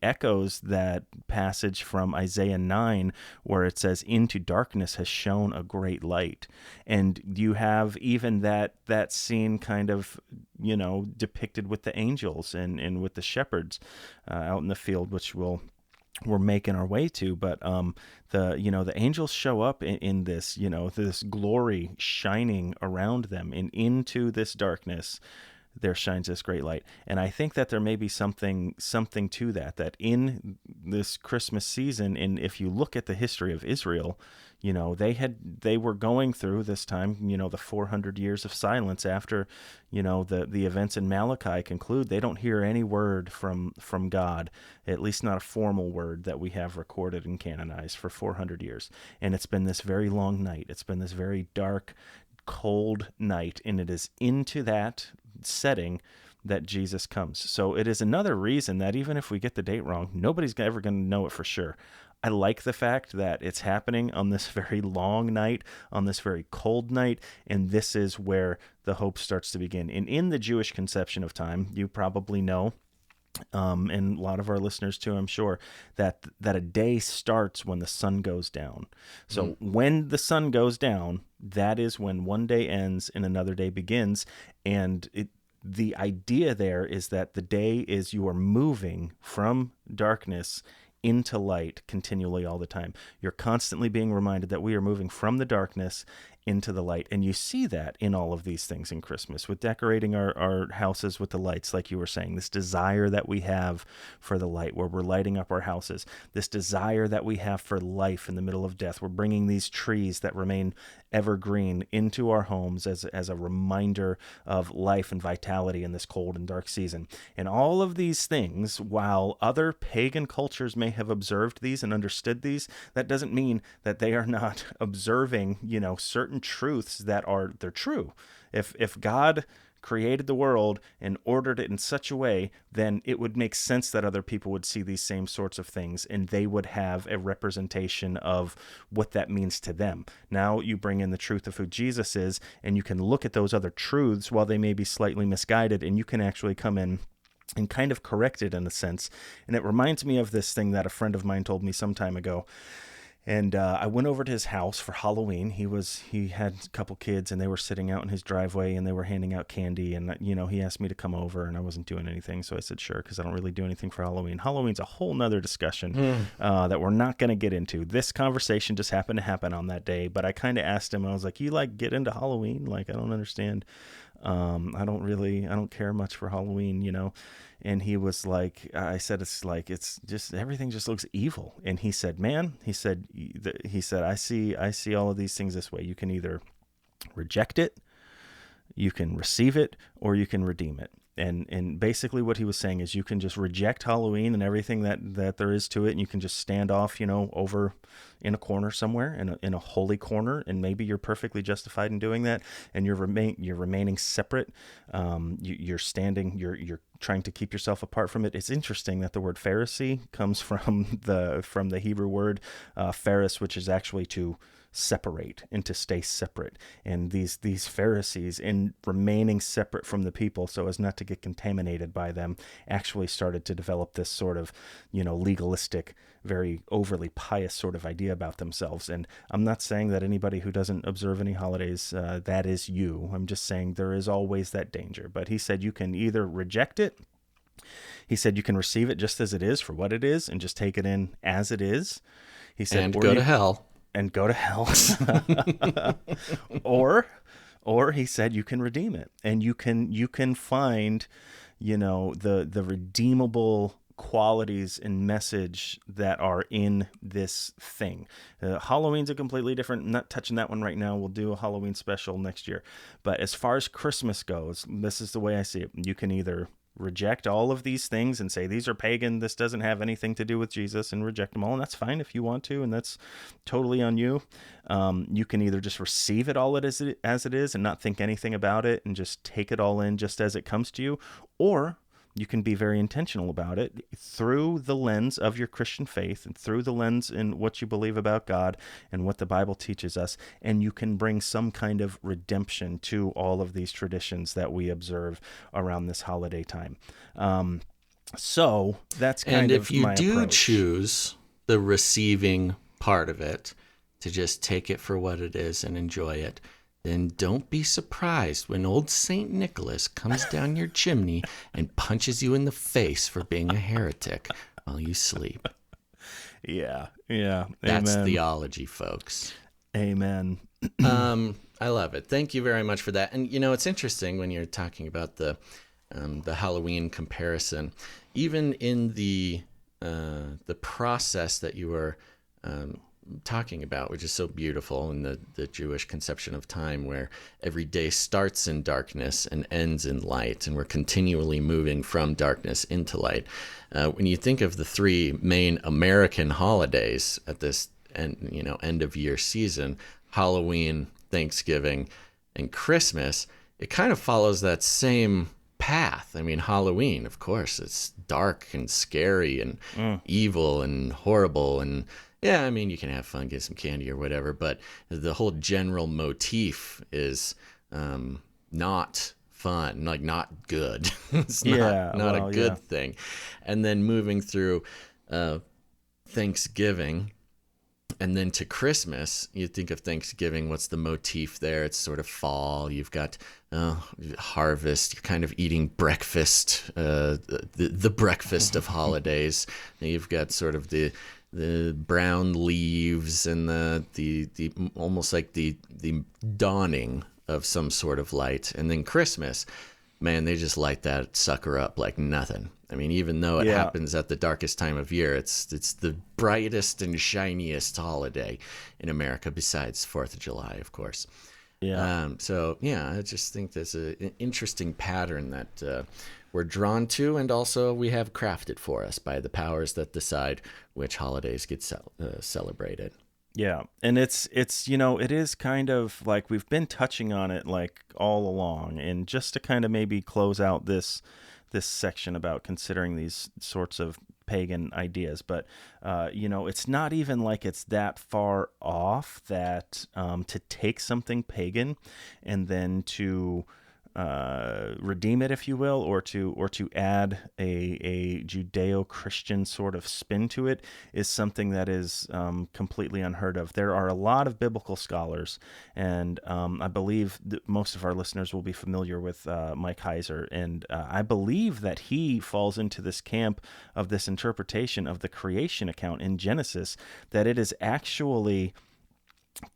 Speaker 3: echoes that passage from Isaiah 9 where it says, into darkness has shone a great light. And you have even that scene kind of, depicted with the angels and with the shepherds out in the field, which we're making our way to. But the angels show up in this, this glory shining around them, and into this darkness there shines this great light. And I think that there may be something to that in this Christmas season. And if you look at the history of Israel, they were going through this time, the 400 years of silence after, the events in Malachi conclude. They don't hear any word from God, at least not a formal word that we have recorded and canonized, for 400 years. And it's been this very long night. It's been this very dark, cold night, and it is into that setting that Jesus comes. So it is another reason that even if we get the date wrong, nobody's ever going to know it for sure. I like the fact that it's happening on this very long night, on this very cold night, and this is where the hope starts to begin. And in the Jewish conception of time, you probably know, and a lot of our listeners too, I'm sure, that a day starts when the sun goes down. So when the sun goes down, that is when one day ends and another day begins. And the idea there is that the day is, you are moving from darkness into light continually all the time. You're constantly being reminded that we are moving from the darkness into the light. And you see that in all of these things in Christmas, with decorating our houses with the lights, like you were saying, this desire that we have for the light, where we're lighting up our houses, this desire that we have for life in the middle of death. We're bringing these trees that remain evergreen into our homes as a reminder of life and vitality in this cold and dark season. And all of these things, while other pagan cultures may have observed these and understood these, that doesn't mean that they are not observing, certain truths they're true. If God created the world and ordered it in such a way, then it would make sense that other people would see these same sorts of things, and they would have a representation of what that means to them. Now you bring in the truth of who Jesus is, and you can look at those other truths while they may be slightly misguided, and you can actually come in and kind of correct it in a sense. And it reminds me of this thing that a friend of mine told me some time ago. And I went over to his house for Halloween. He had a couple kids, and they were sitting out in his driveway, and they were handing out candy. And, he asked me to come over, and I wasn't doing anything. So I said, sure, because I don't really do anything for Halloween. Halloween's a whole nother discussion that we're not going to get into. This conversation just happened to happen on that day. But I kind of asked him, I was like, you get into Halloween? I don't understand. I don't care much for Halloween, And he was like, I said, it's just, everything just looks evil. And he said, man, he said, I see all of these things this way. You can either reject it, you can receive it, or you can redeem it. And basically what he was saying is, you can just reject Halloween and everything that there is to it, and you can just stand off, over in a corner somewhere, in a holy corner, and maybe you're perfectly justified in doing that, and you're remaining separate. You're trying to keep yourself apart from it. It's interesting that the word Pharisee comes from the Hebrew word pharis, which is actually to separate and to stay separate. And these Pharisees, in remaining separate from the people so as not to get contaminated by them, actually started to develop this sort of, legalistic, very overly pious sort of idea about themselves. And I'm not saying that anybody who doesn't observe any holidays, that is you. I'm just saying there is always that danger. But he said you can either reject it. He said you can receive it just as it is, for what it is, and just take it in as it is. He said,
Speaker 2: and go to hell.
Speaker 3: And go to hell. or he said you can redeem it, and you can find, the redeemable qualities and message that are in this thing. Halloween's a completely different, not touching that one right now. We'll do a Halloween special next year. But as far as Christmas goes, this is the way I see it. You can either reject all of these things and say these are pagan, this doesn't have anything to do with Jesus, and reject them all, and that's fine if you want to, and that's totally on you. You can either just receive it all as it is and not think anything about it and just take it all in just as it comes to you, or you can be very intentional about it through the lens of your Christian faith and through the lens in what you believe about God and what the Bible teaches us, and you can bring some kind of redemption to all of these traditions that we observe around this holiday time. So that's kind
Speaker 2: and
Speaker 3: of
Speaker 2: if you
Speaker 3: my
Speaker 2: do
Speaker 3: approach.
Speaker 2: choose the receiving part of it, to just take it for what it is and enjoy it, then don't be surprised when old St. Nicholas comes down your chimney and punches you in the face for being a heretic while you sleep.
Speaker 3: Yeah.
Speaker 2: That's
Speaker 3: Amen.
Speaker 2: theology, folks.
Speaker 3: Amen.
Speaker 2: I love it. Thank you very much for that. And it's interesting when you're talking about the Halloween comparison, even in the process that you were talking about, which is so beautiful in the Jewish conception of time, where every day starts in darkness and ends in light, and we're continually moving from darkness into light. When you think of the three main American holidays at this end of year season, Halloween, Thanksgiving, and Christmas, it kind of follows that same path. I mean, Halloween, of course, it's dark and scary and evil and horrible, and yeah, I mean, you can have fun, get some candy or whatever, but the whole general motif is not fun, like not good. It's not a good thing. And then moving through Thanksgiving and then to Christmas, you think of Thanksgiving, what's the motif there? It's sort of fall. You've got harvest. You're kind of eating breakfast, the breakfast of holidays. And you've got sort of the brown leaves and the almost like the dawning of some sort of light. And then Christmas, man, they just light that sucker up like nothing. I mean, even though it happens at the darkest time of year, it's the brightest and shiniest holiday in America besides 4th of July, of course. I just think there's an interesting pattern that we're drawn to, and also we have crafted for us by the powers that decide which holidays get celebrated.
Speaker 3: Yeah, and it's it is kind of like we've been touching on it like all along, and just to kind of maybe close out this section about considering these sorts of pagan ideas, but it's not even like it's that far off that to take something pagan and then to redeem it, if you will, or to add a Judeo-Christian sort of spin to it is something that is completely unheard of. There are a lot of biblical scholars, and I believe that most of our listeners will be familiar with Mike Heiser, and I believe that he falls into this camp of this interpretation of the creation account in Genesis, that it is actually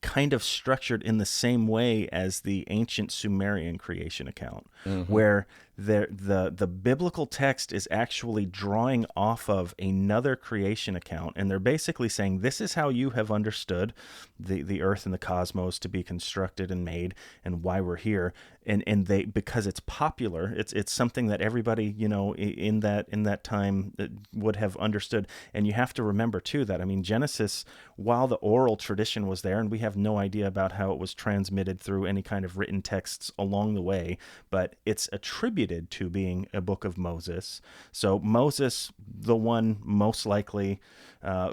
Speaker 3: kind of structured in the same way as the ancient Sumerian creation account, where the biblical text is actually drawing off of another creation account, and they're basically saying this is how you have understood the earth and the cosmos to be constructed and made, and why we're here. And they, because it's popular, it's something that everybody in that time would have understood. And you have to remember too that, I mean, Genesis, while the oral tradition was there, and we have no idea about how it was transmitted through any kind of written texts along the way, but it's attributed to being a book of Moses. So Moses, the one most likely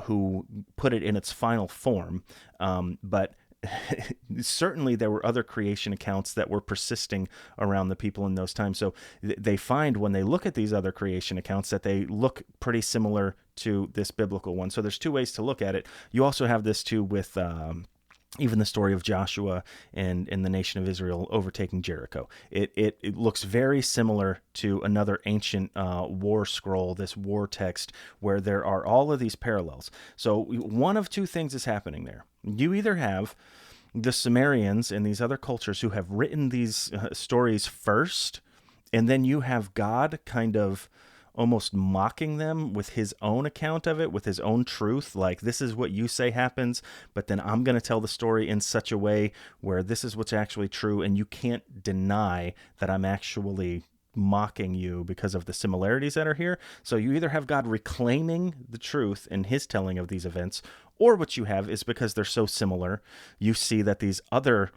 Speaker 3: who put it in its final form, but certainly there were other creation accounts that were persisting around the people in those times. So they find when they look at these other creation accounts that they look pretty similar to this biblical one. So there's two ways to look at it. You also have this too with even the story of Joshua and the nation of Israel overtaking Jericho. It looks very similar to another ancient war scroll, this war text, where there are all of these parallels. So one of two things is happening there. You either have the Sumerians and these other cultures who have written these stories first, and then you have God kind of almost mocking them with his own account of it, with his own truth. Like, this is what you say happens, but then I'm going to tell the story in such a way where this is what's actually true, and you can't deny that I'm actually mocking you because of the similarities that are here. So you either have God reclaiming the truth in his telling of these events, or what you have is, because they're so similar, you see that these other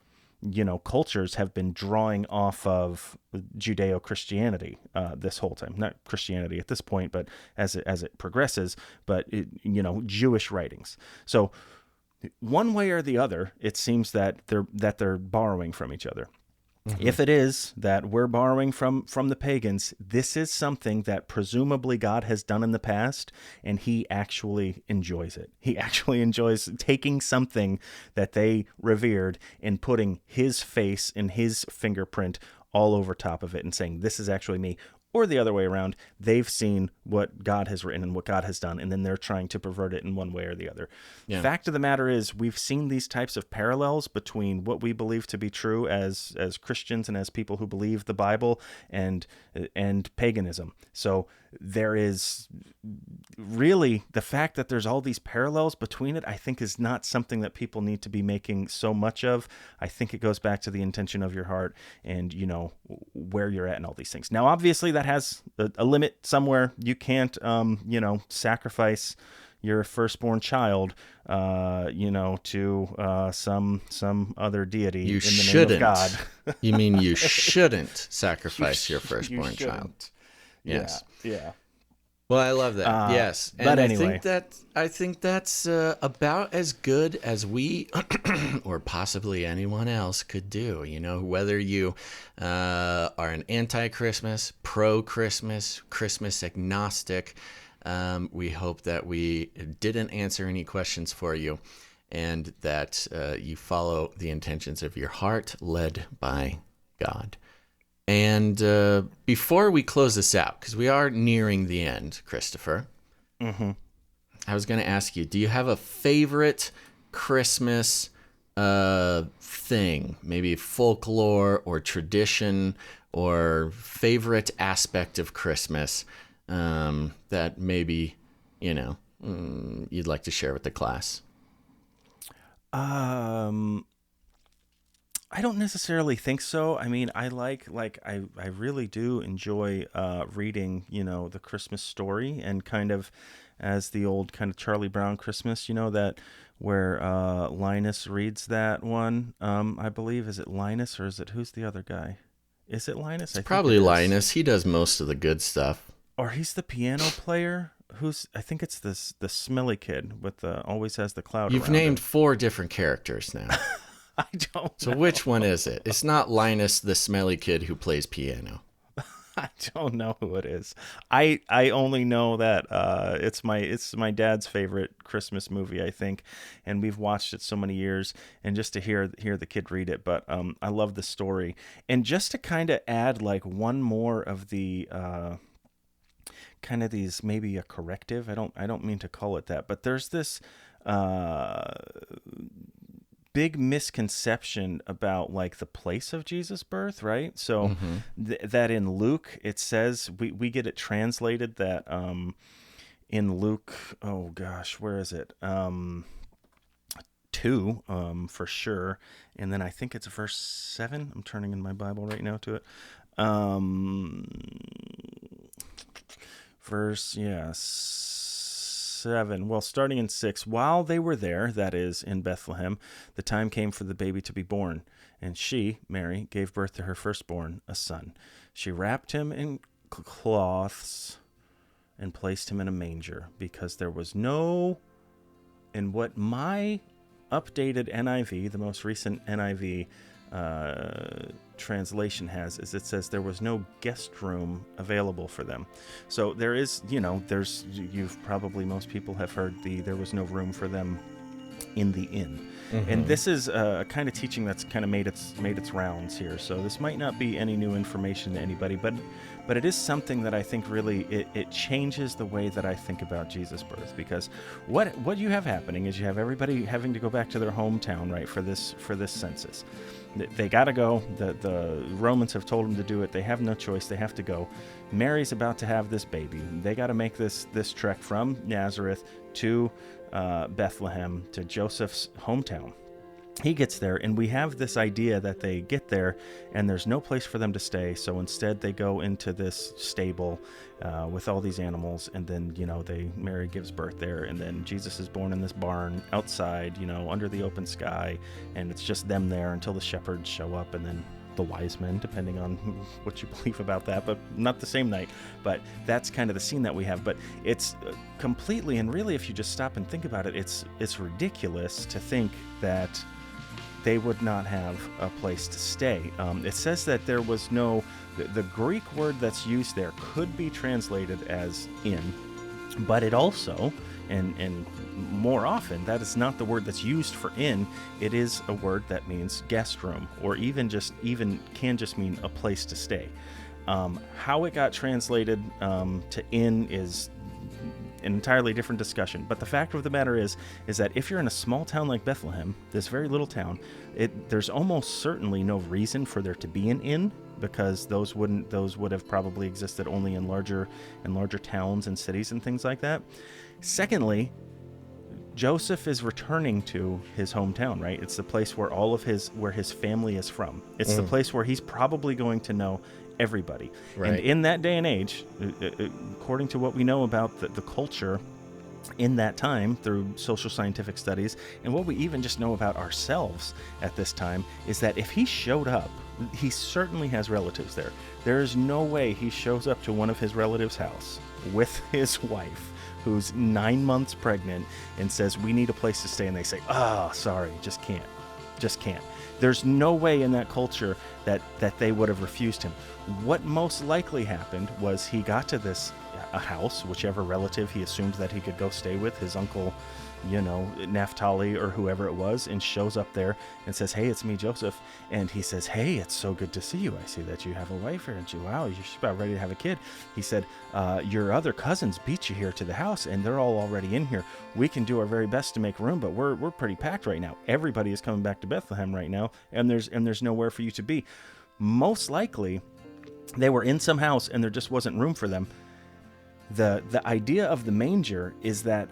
Speaker 3: cultures have been drawing off of Judeo-Christianity this whole time. Not Christianity at this point, but as it progresses, but Jewish writings. So one way or the other, it seems that they're borrowing from each other. Mm-hmm. If it is that we're borrowing from the pagans, this is something that presumably God has done in the past, and he actually enjoys it. He actually enjoys taking something that they revered and putting his face and his fingerprint all over top of it and saying, this is actually me. Or the other way around, they've seen what God has written and what God has done, and then they're trying to pervert it in one way or the other. Yeah. Fact of the matter is, we've seen these types of parallels between what we believe to be true as Christians and as people who believe the Bible and paganism. So there is really the fact that there's all these parallels between it, I think, is not something that people need to be making so much of. I think it goes back to the intention of your heart and, where you're at and all these things. Now, obviously, that has a limit somewhere. You can't, sacrifice your firstborn child, to some other deity in the name of God.
Speaker 2: You mean you shouldn't sacrifice your firstborn child? Yes.
Speaker 3: Yeah.
Speaker 2: Well, I love that. Yes. And
Speaker 3: but anyway.
Speaker 2: I think that's about as good as we or possibly anyone else could do. Whether you are an anti-Christmas, pro-Christmas, Christmas agnostic, we hope that we didn't answer any questions for you, and that you follow the intentions of your heart led by God. And before we close this out, because we are nearing the end, Christopher,
Speaker 3: mm-hmm.
Speaker 2: I was going to ask you, do you have a favorite Christmas thing, maybe folklore or tradition or favorite aspect of Christmas that maybe, you'd like to share with the class?
Speaker 3: I don't necessarily think so. I mean, I I really do enjoy reading, the Christmas story, and kind of as the old kind of Charlie Brown Christmas, that where Linus reads that one. I believe, is it Linus or is it, who's the other guy? Is it Linus?
Speaker 2: It's probably Linus. He does most of the good stuff.
Speaker 3: Or he's the piano player. I think it's the smelly kid with always has the cloud.
Speaker 2: You've named 4 different characters now.
Speaker 3: I don't know.
Speaker 2: So which one is it? It's not Linus, the smelly kid who plays piano.
Speaker 3: I don't know who it is. I only know that it's my dad's favorite Christmas movie, I think, and we've watched it so many years. And just to hear the kid read it, but I love the story. And just to kind of add like one more of the kind of these, maybe a corrective. I don't mean to call it that, but there's this big misconception about like the place of Jesus' birth, right? So mm-hmm. That in Luke, it says, we get it translated that in Luke, oh gosh, where is it? 2 for sure. And then I think it's verse 7. I'm turning in my Bible right now to it. Verse 7. Well, starting in 6, while they were there, that is, in Bethlehem, the time came for the baby to be born. And she, Mary, gave birth to her firstborn, a son. She wrapped him in cloths and placed him in a manger, because there was no, in what my updated NIV, the most recent NIV translation has, is it says there was no guest room available for them. So there is, most people have heard there was no room for them in the inn. And this is a kind of teaching that's kind of made its rounds here. So this might not be any new information to anybody, but it is something that I think really it changes the way that I think about Jesus' birth. Because what you have happening is you have everybody having to go back to their hometown, right, for this census. They got to go. The Romans have told them to do it. They have no choice. They have to go. Mary's about to have this baby. They got to make this trek from Nazareth to Bethlehem, to Joseph's hometown. He gets there, and we have this idea that they get there and there's no place for them to stay, so instead they go into this stable with all these animals, and then Mary gives birth there, and then Jesus is born in this barn outside, under the open sky, and it's just them there until the shepherds show up, and then the wise men, depending on what you believe about that, but not the same night. But that's kind of the scene that we have. But it's completely, and really, if you just stop and think about it, it's ridiculous to think that they would not have a place to stay. It says that there was no, the Greek word that's used there could be translated as inn, but it also, and more often, that is not the word that's used for inn. It is a word that means guest room, or even can just mean a place to stay. How it got translated to inn is an entirely different discussion. But the fact of the matter is that if you're in a small town like Bethlehem, this very little town, there's almost certainly no reason for there to be an inn, because those would have probably existed only in larger towns and cities and things like that. Secondly, Joseph is returning to his hometown, right? It's the place where where his family is from. It's the place where he's probably going to know everybody. Right. And in that day and age, according to what we know about the culture in that time through social scientific studies, and what we even just know about ourselves at this time, is that if he showed up, he certainly has relatives there. There is no way he shows up to one of his relatives' house with his wife, who's 9 months pregnant, and says, "We need a place to stay," and they say, "Oh, sorry, just can't. There's no way in that culture that they would have refused him. What most likely happened was he got to a house, whichever relative he assumed that he could go stay with, his uncle, Naphtali or whoever it was, and shows up there and says, "Hey, it's me, Joseph." And he says, "Hey, it's so good to see you. I see that you have a wife here, and wow, you're about ready to have a kid." He said, "Your other cousins beat you here to the house, and they're all already in here. We can do our very best to make room, but we're pretty packed right now. Everybody is coming back to Bethlehem right now, and there's nowhere for you to be." Most likely, they were in some house, and there just wasn't room for them. The idea of the manger is that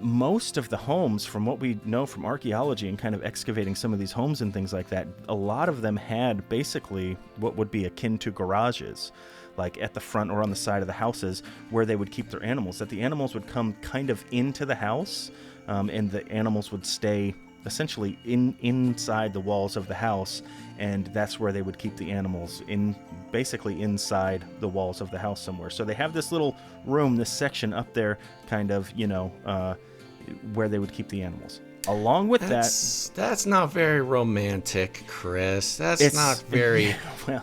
Speaker 3: most of the homes, from what we know from archaeology and kind of excavating some of these homes and things like that, a lot of them had basically what would be akin to garages, like at the front or on the side of the houses, where they would keep their animals. That the animals would come kind of into the house, and the animals would stay essentially inside the walls of the house, and that's where they would keep the animals, basically inside the walls of the house somewhere. So they have this little room, this section up there, kind of, where they would keep the animals. Along with
Speaker 2: that's not very romantic, Chris. It's not very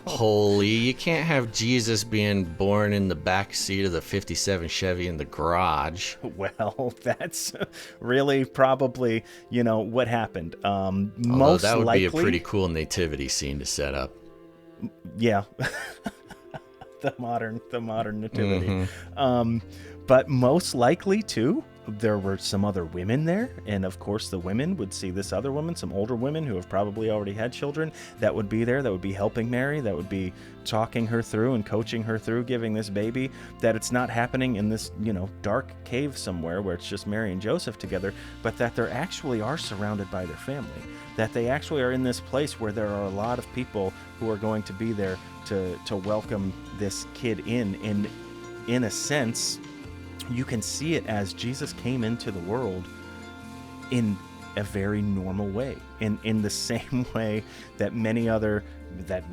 Speaker 2: holy. You can't have Jesus being born in the back seat of the 57 Chevy in the garage.
Speaker 3: Well, that's really probably, what happened.
Speaker 2: Although that would be a pretty cool nativity scene to set up.
Speaker 3: Yeah. the modern nativity. But most likely too, there were some other women there, and of course the women would see this other woman, some older women who have probably already had children, that would be there, that would be helping Mary, that would be talking her through and coaching her through giving this baby, that it's not happening in this, dark cave somewhere where it's just Mary and Joseph together, but that they actually are surrounded by their family, that they actually are in this place where there are a lot of people who are going to be there to welcome this kid in a sense. You can see it as Jesus came into the world in a very normal way, in the same way that many other, that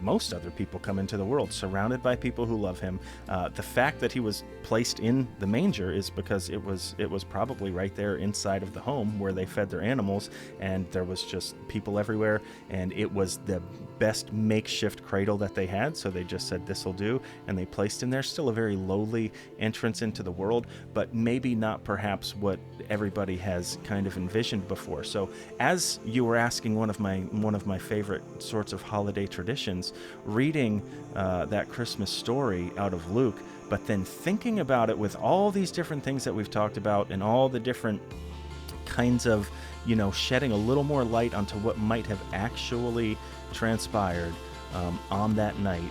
Speaker 3: most other people come into the world, surrounded by people who love him. The fact that he was placed in the manger is because it was probably right there inside of the home where they fed their animals, and there was just people everywhere, and it was the best makeshift cradle that they had, so they just said this'll do, and they placed him there. Still a very lowly entrance into the world, but maybe not perhaps what everybody has kind of envisioned before. So as you were asking, one of my favorite sorts of holiday traditions, reading that Christmas story out of Luke, but then thinking about it with all these different things that we've talked about and all the different kinds of, shedding a little more light onto what might have actually transpired on that night.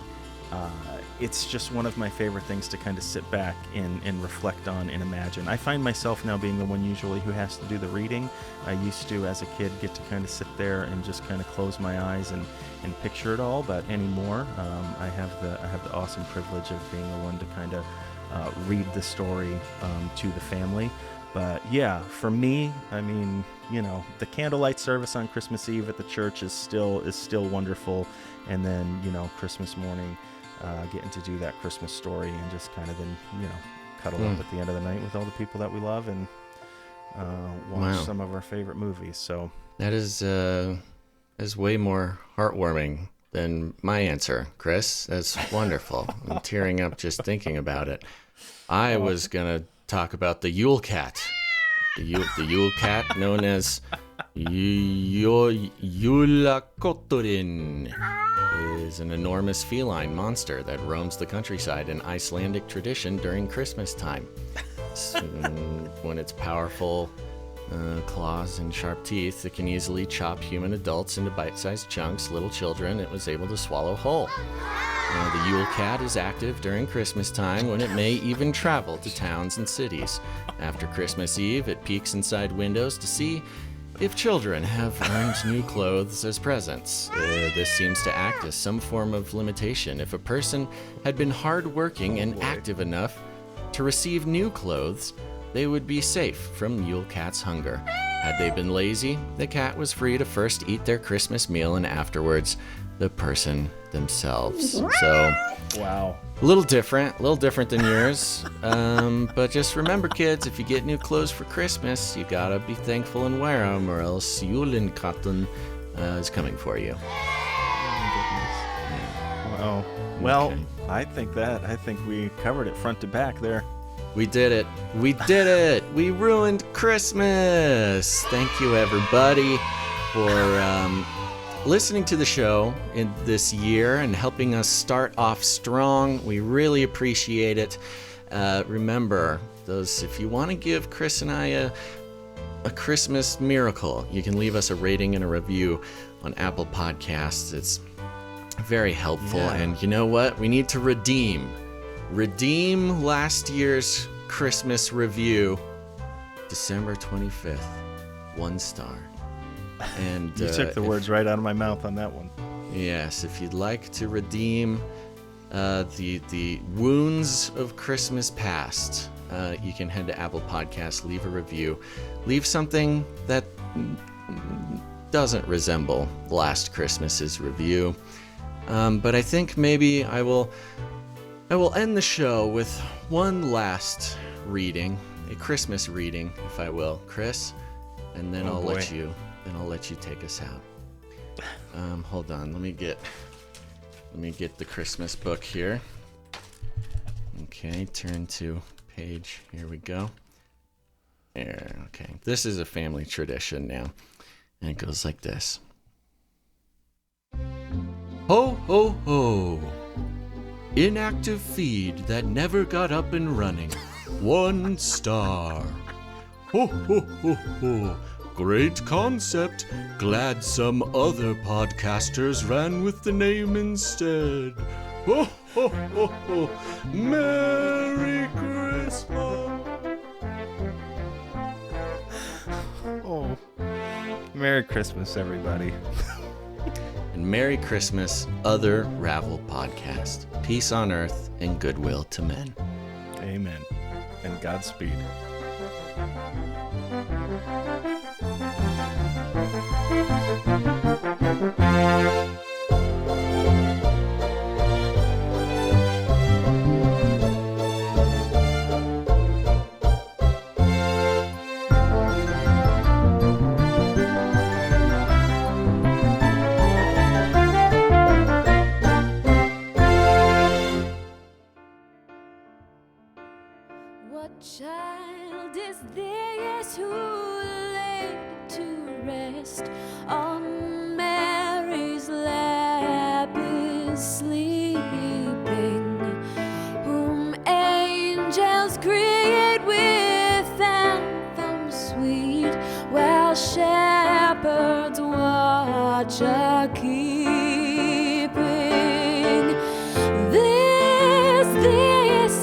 Speaker 3: It's just one of my favorite things to kind of sit back and reflect on and imagine. I find myself now being the one usually who has to do the reading. I used to, as a kid, get to kind of sit there and just kind of close my eyes and picture it all, but anymore, I have the awesome privilege of being the one to kind of read the story to the family. But yeah, for me, I mean, the candlelight service on Christmas Eve at the church is still wonderful, and then Christmas morning, getting to do that Christmas story and just kind of then cuddle up at the end of the night with all the people that we love and watch some of our favorite movies. So
Speaker 2: that is way more heartwarming than my answer, Chris. That's wonderful. I'm tearing up just thinking about it. I was gonna talk about the Yule Cat. The Yule Cat, known as Yule Cat, is an enormous feline monster that roams the countryside in Icelandic tradition during Christmas time. When its powerful claws and sharp teeth, it can easily chop human adults into bite-sized chunks. Little children it was able to swallow whole. The Yule Cat is active during Christmas time, when it may even travel to towns and cities. After Christmas Eve, it peeks inside windows to see if children have earned new clothes as presents. This seems to act as some form of limitation. If a person had been hardworking and active enough to receive new clothes, they would be safe from Yule Cat's hunger. Had they been lazy, the cat was free to first eat their Christmas meal and afterwards the person themselves. So,
Speaker 3: wow.
Speaker 2: A little different than yours. But just remember, kids, if you get new clothes for Christmas, you gotta be thankful and wear them, or else Yule Cat is coming for you.
Speaker 3: Wow. Well, okay. I think we covered it front to back there.
Speaker 2: We did it. We ruined Christmas. Thank you, everybody, for listening to the show in this year and helping us start off strong. We really appreciate it. Remember, if you want to give Chris and I a Christmas miracle, you can leave us a rating and a review on Apple Podcasts. It's very helpful. Yeah. And you know what? We need to redeem last year's Christmas review, December 25th, 1 star. And
Speaker 3: you took the words right out of my mouth on that one.
Speaker 2: Yes, if you'd like to redeem the wounds of Christmas past, you can head to Apple Podcasts, leave a review, leave something that doesn't resemble last Christmas's review. But I think maybe I will end the show with one last reading, a Christmas reading, if I will, Chris, and then I'll let you take us out. Hold on, let me get the Christmas book here. Okay, turn to page. Here we go. There. Okay, this is a family tradition now, and it goes like this. Ho ho ho! Inactive feed that never got up and running. 1 star. Ho ho ho ho! Great concept. Glad some other podcasters ran with the name instead. Ho ho ho ho! Merry Christmas!
Speaker 3: Oh, Merry Christmas, everybody.
Speaker 2: And Merry Christmas, other Ravel podcast. Peace on earth and goodwill to men.
Speaker 3: Amen. And Godspeed.
Speaker 6: Christ on Mary's lap is sleeping, whom angels greet with anthems sweet, while shepherds watch are keeping. This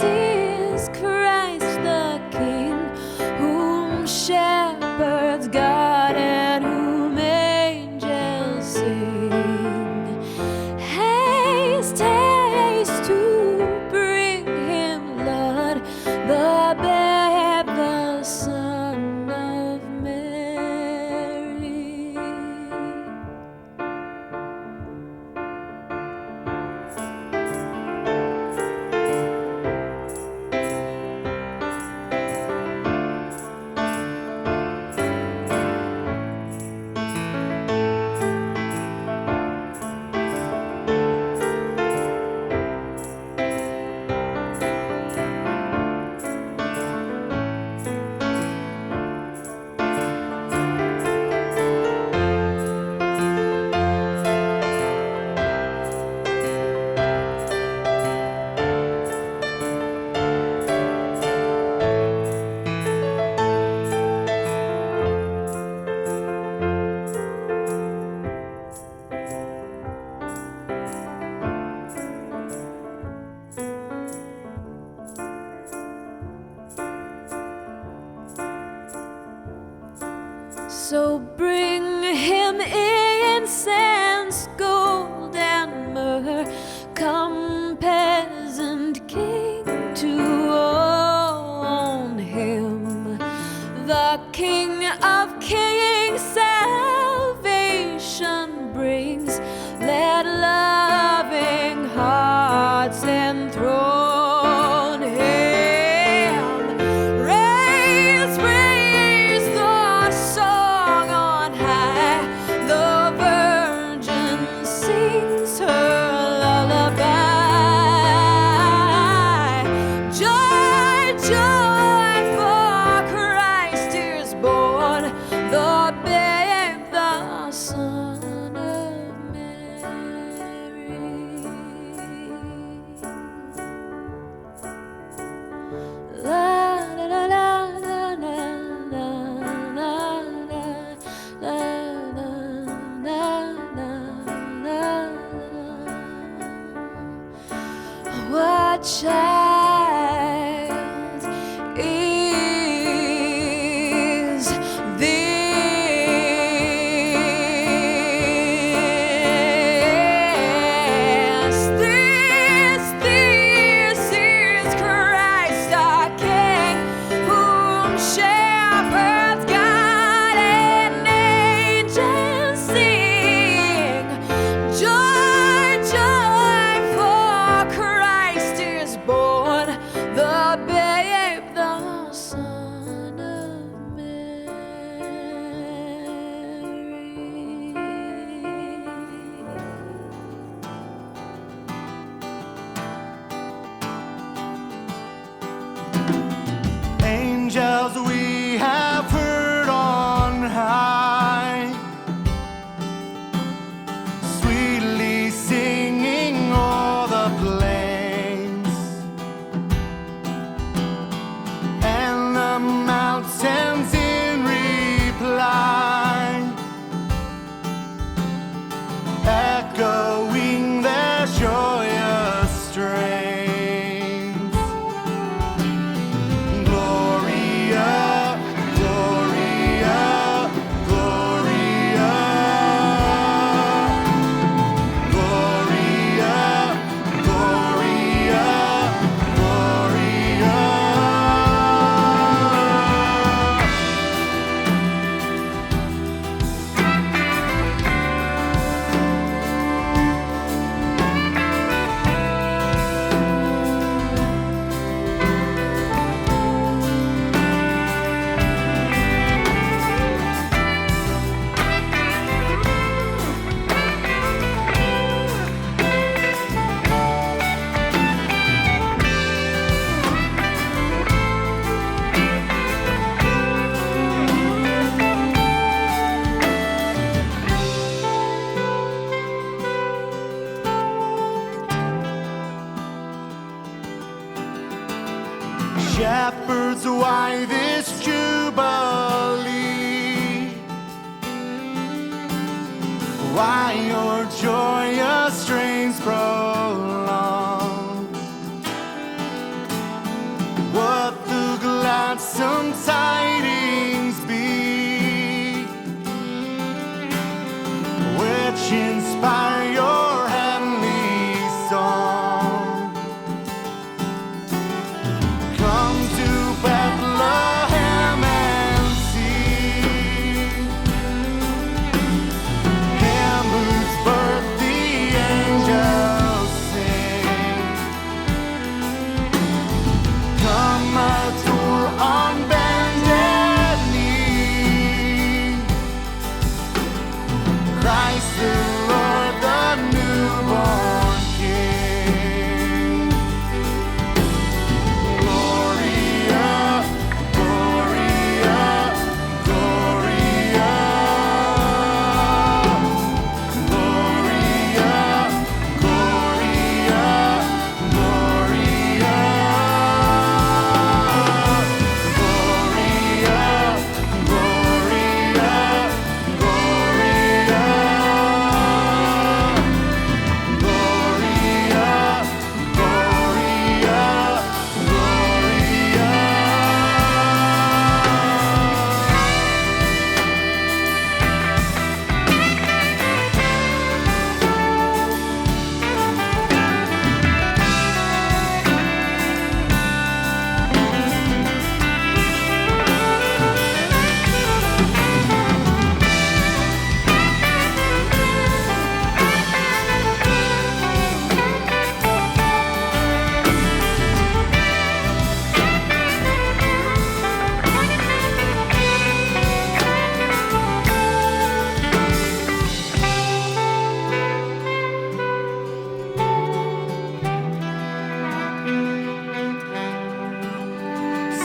Speaker 6: is Christ the King, whom shepherds guard and whom angels sing. Haste, haste to bring him, Lord, the babe, the Son of Mary. So bring him incense, gold and myrrh. Come, peasant king, to own him. The King of kings salvation brings. Let loving hearts enthrone him. Raise, raise the song on high. The Virgin sings her lullaby. Joy, joy, for Christ is born, the babe, the Son of Mary. La la la la la la la la la la la. What child is this is Christ our King, whom shepherds guide and angels sing. Joy, joy, for Christ is born.
Speaker 7: shepherds, why this jubilee? Why your joyous strains prolong? What the gladsome tidings be, which inspire your heavenly song? Come to Bethlehem and see Him whose birth the angels sing. Come adore on bended knee Christ the Lord, the newborn King. Gloria, Gloria, Gloria. Gloria, Gloria, Gloria. Gloria, Gloria,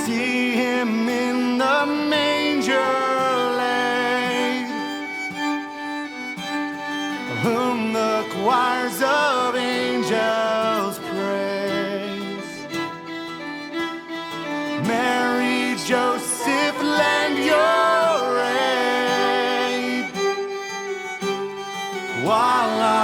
Speaker 7: See Him in the manger laid, whom the choirs of angels praise. Mary, Joseph, lend your aid, while I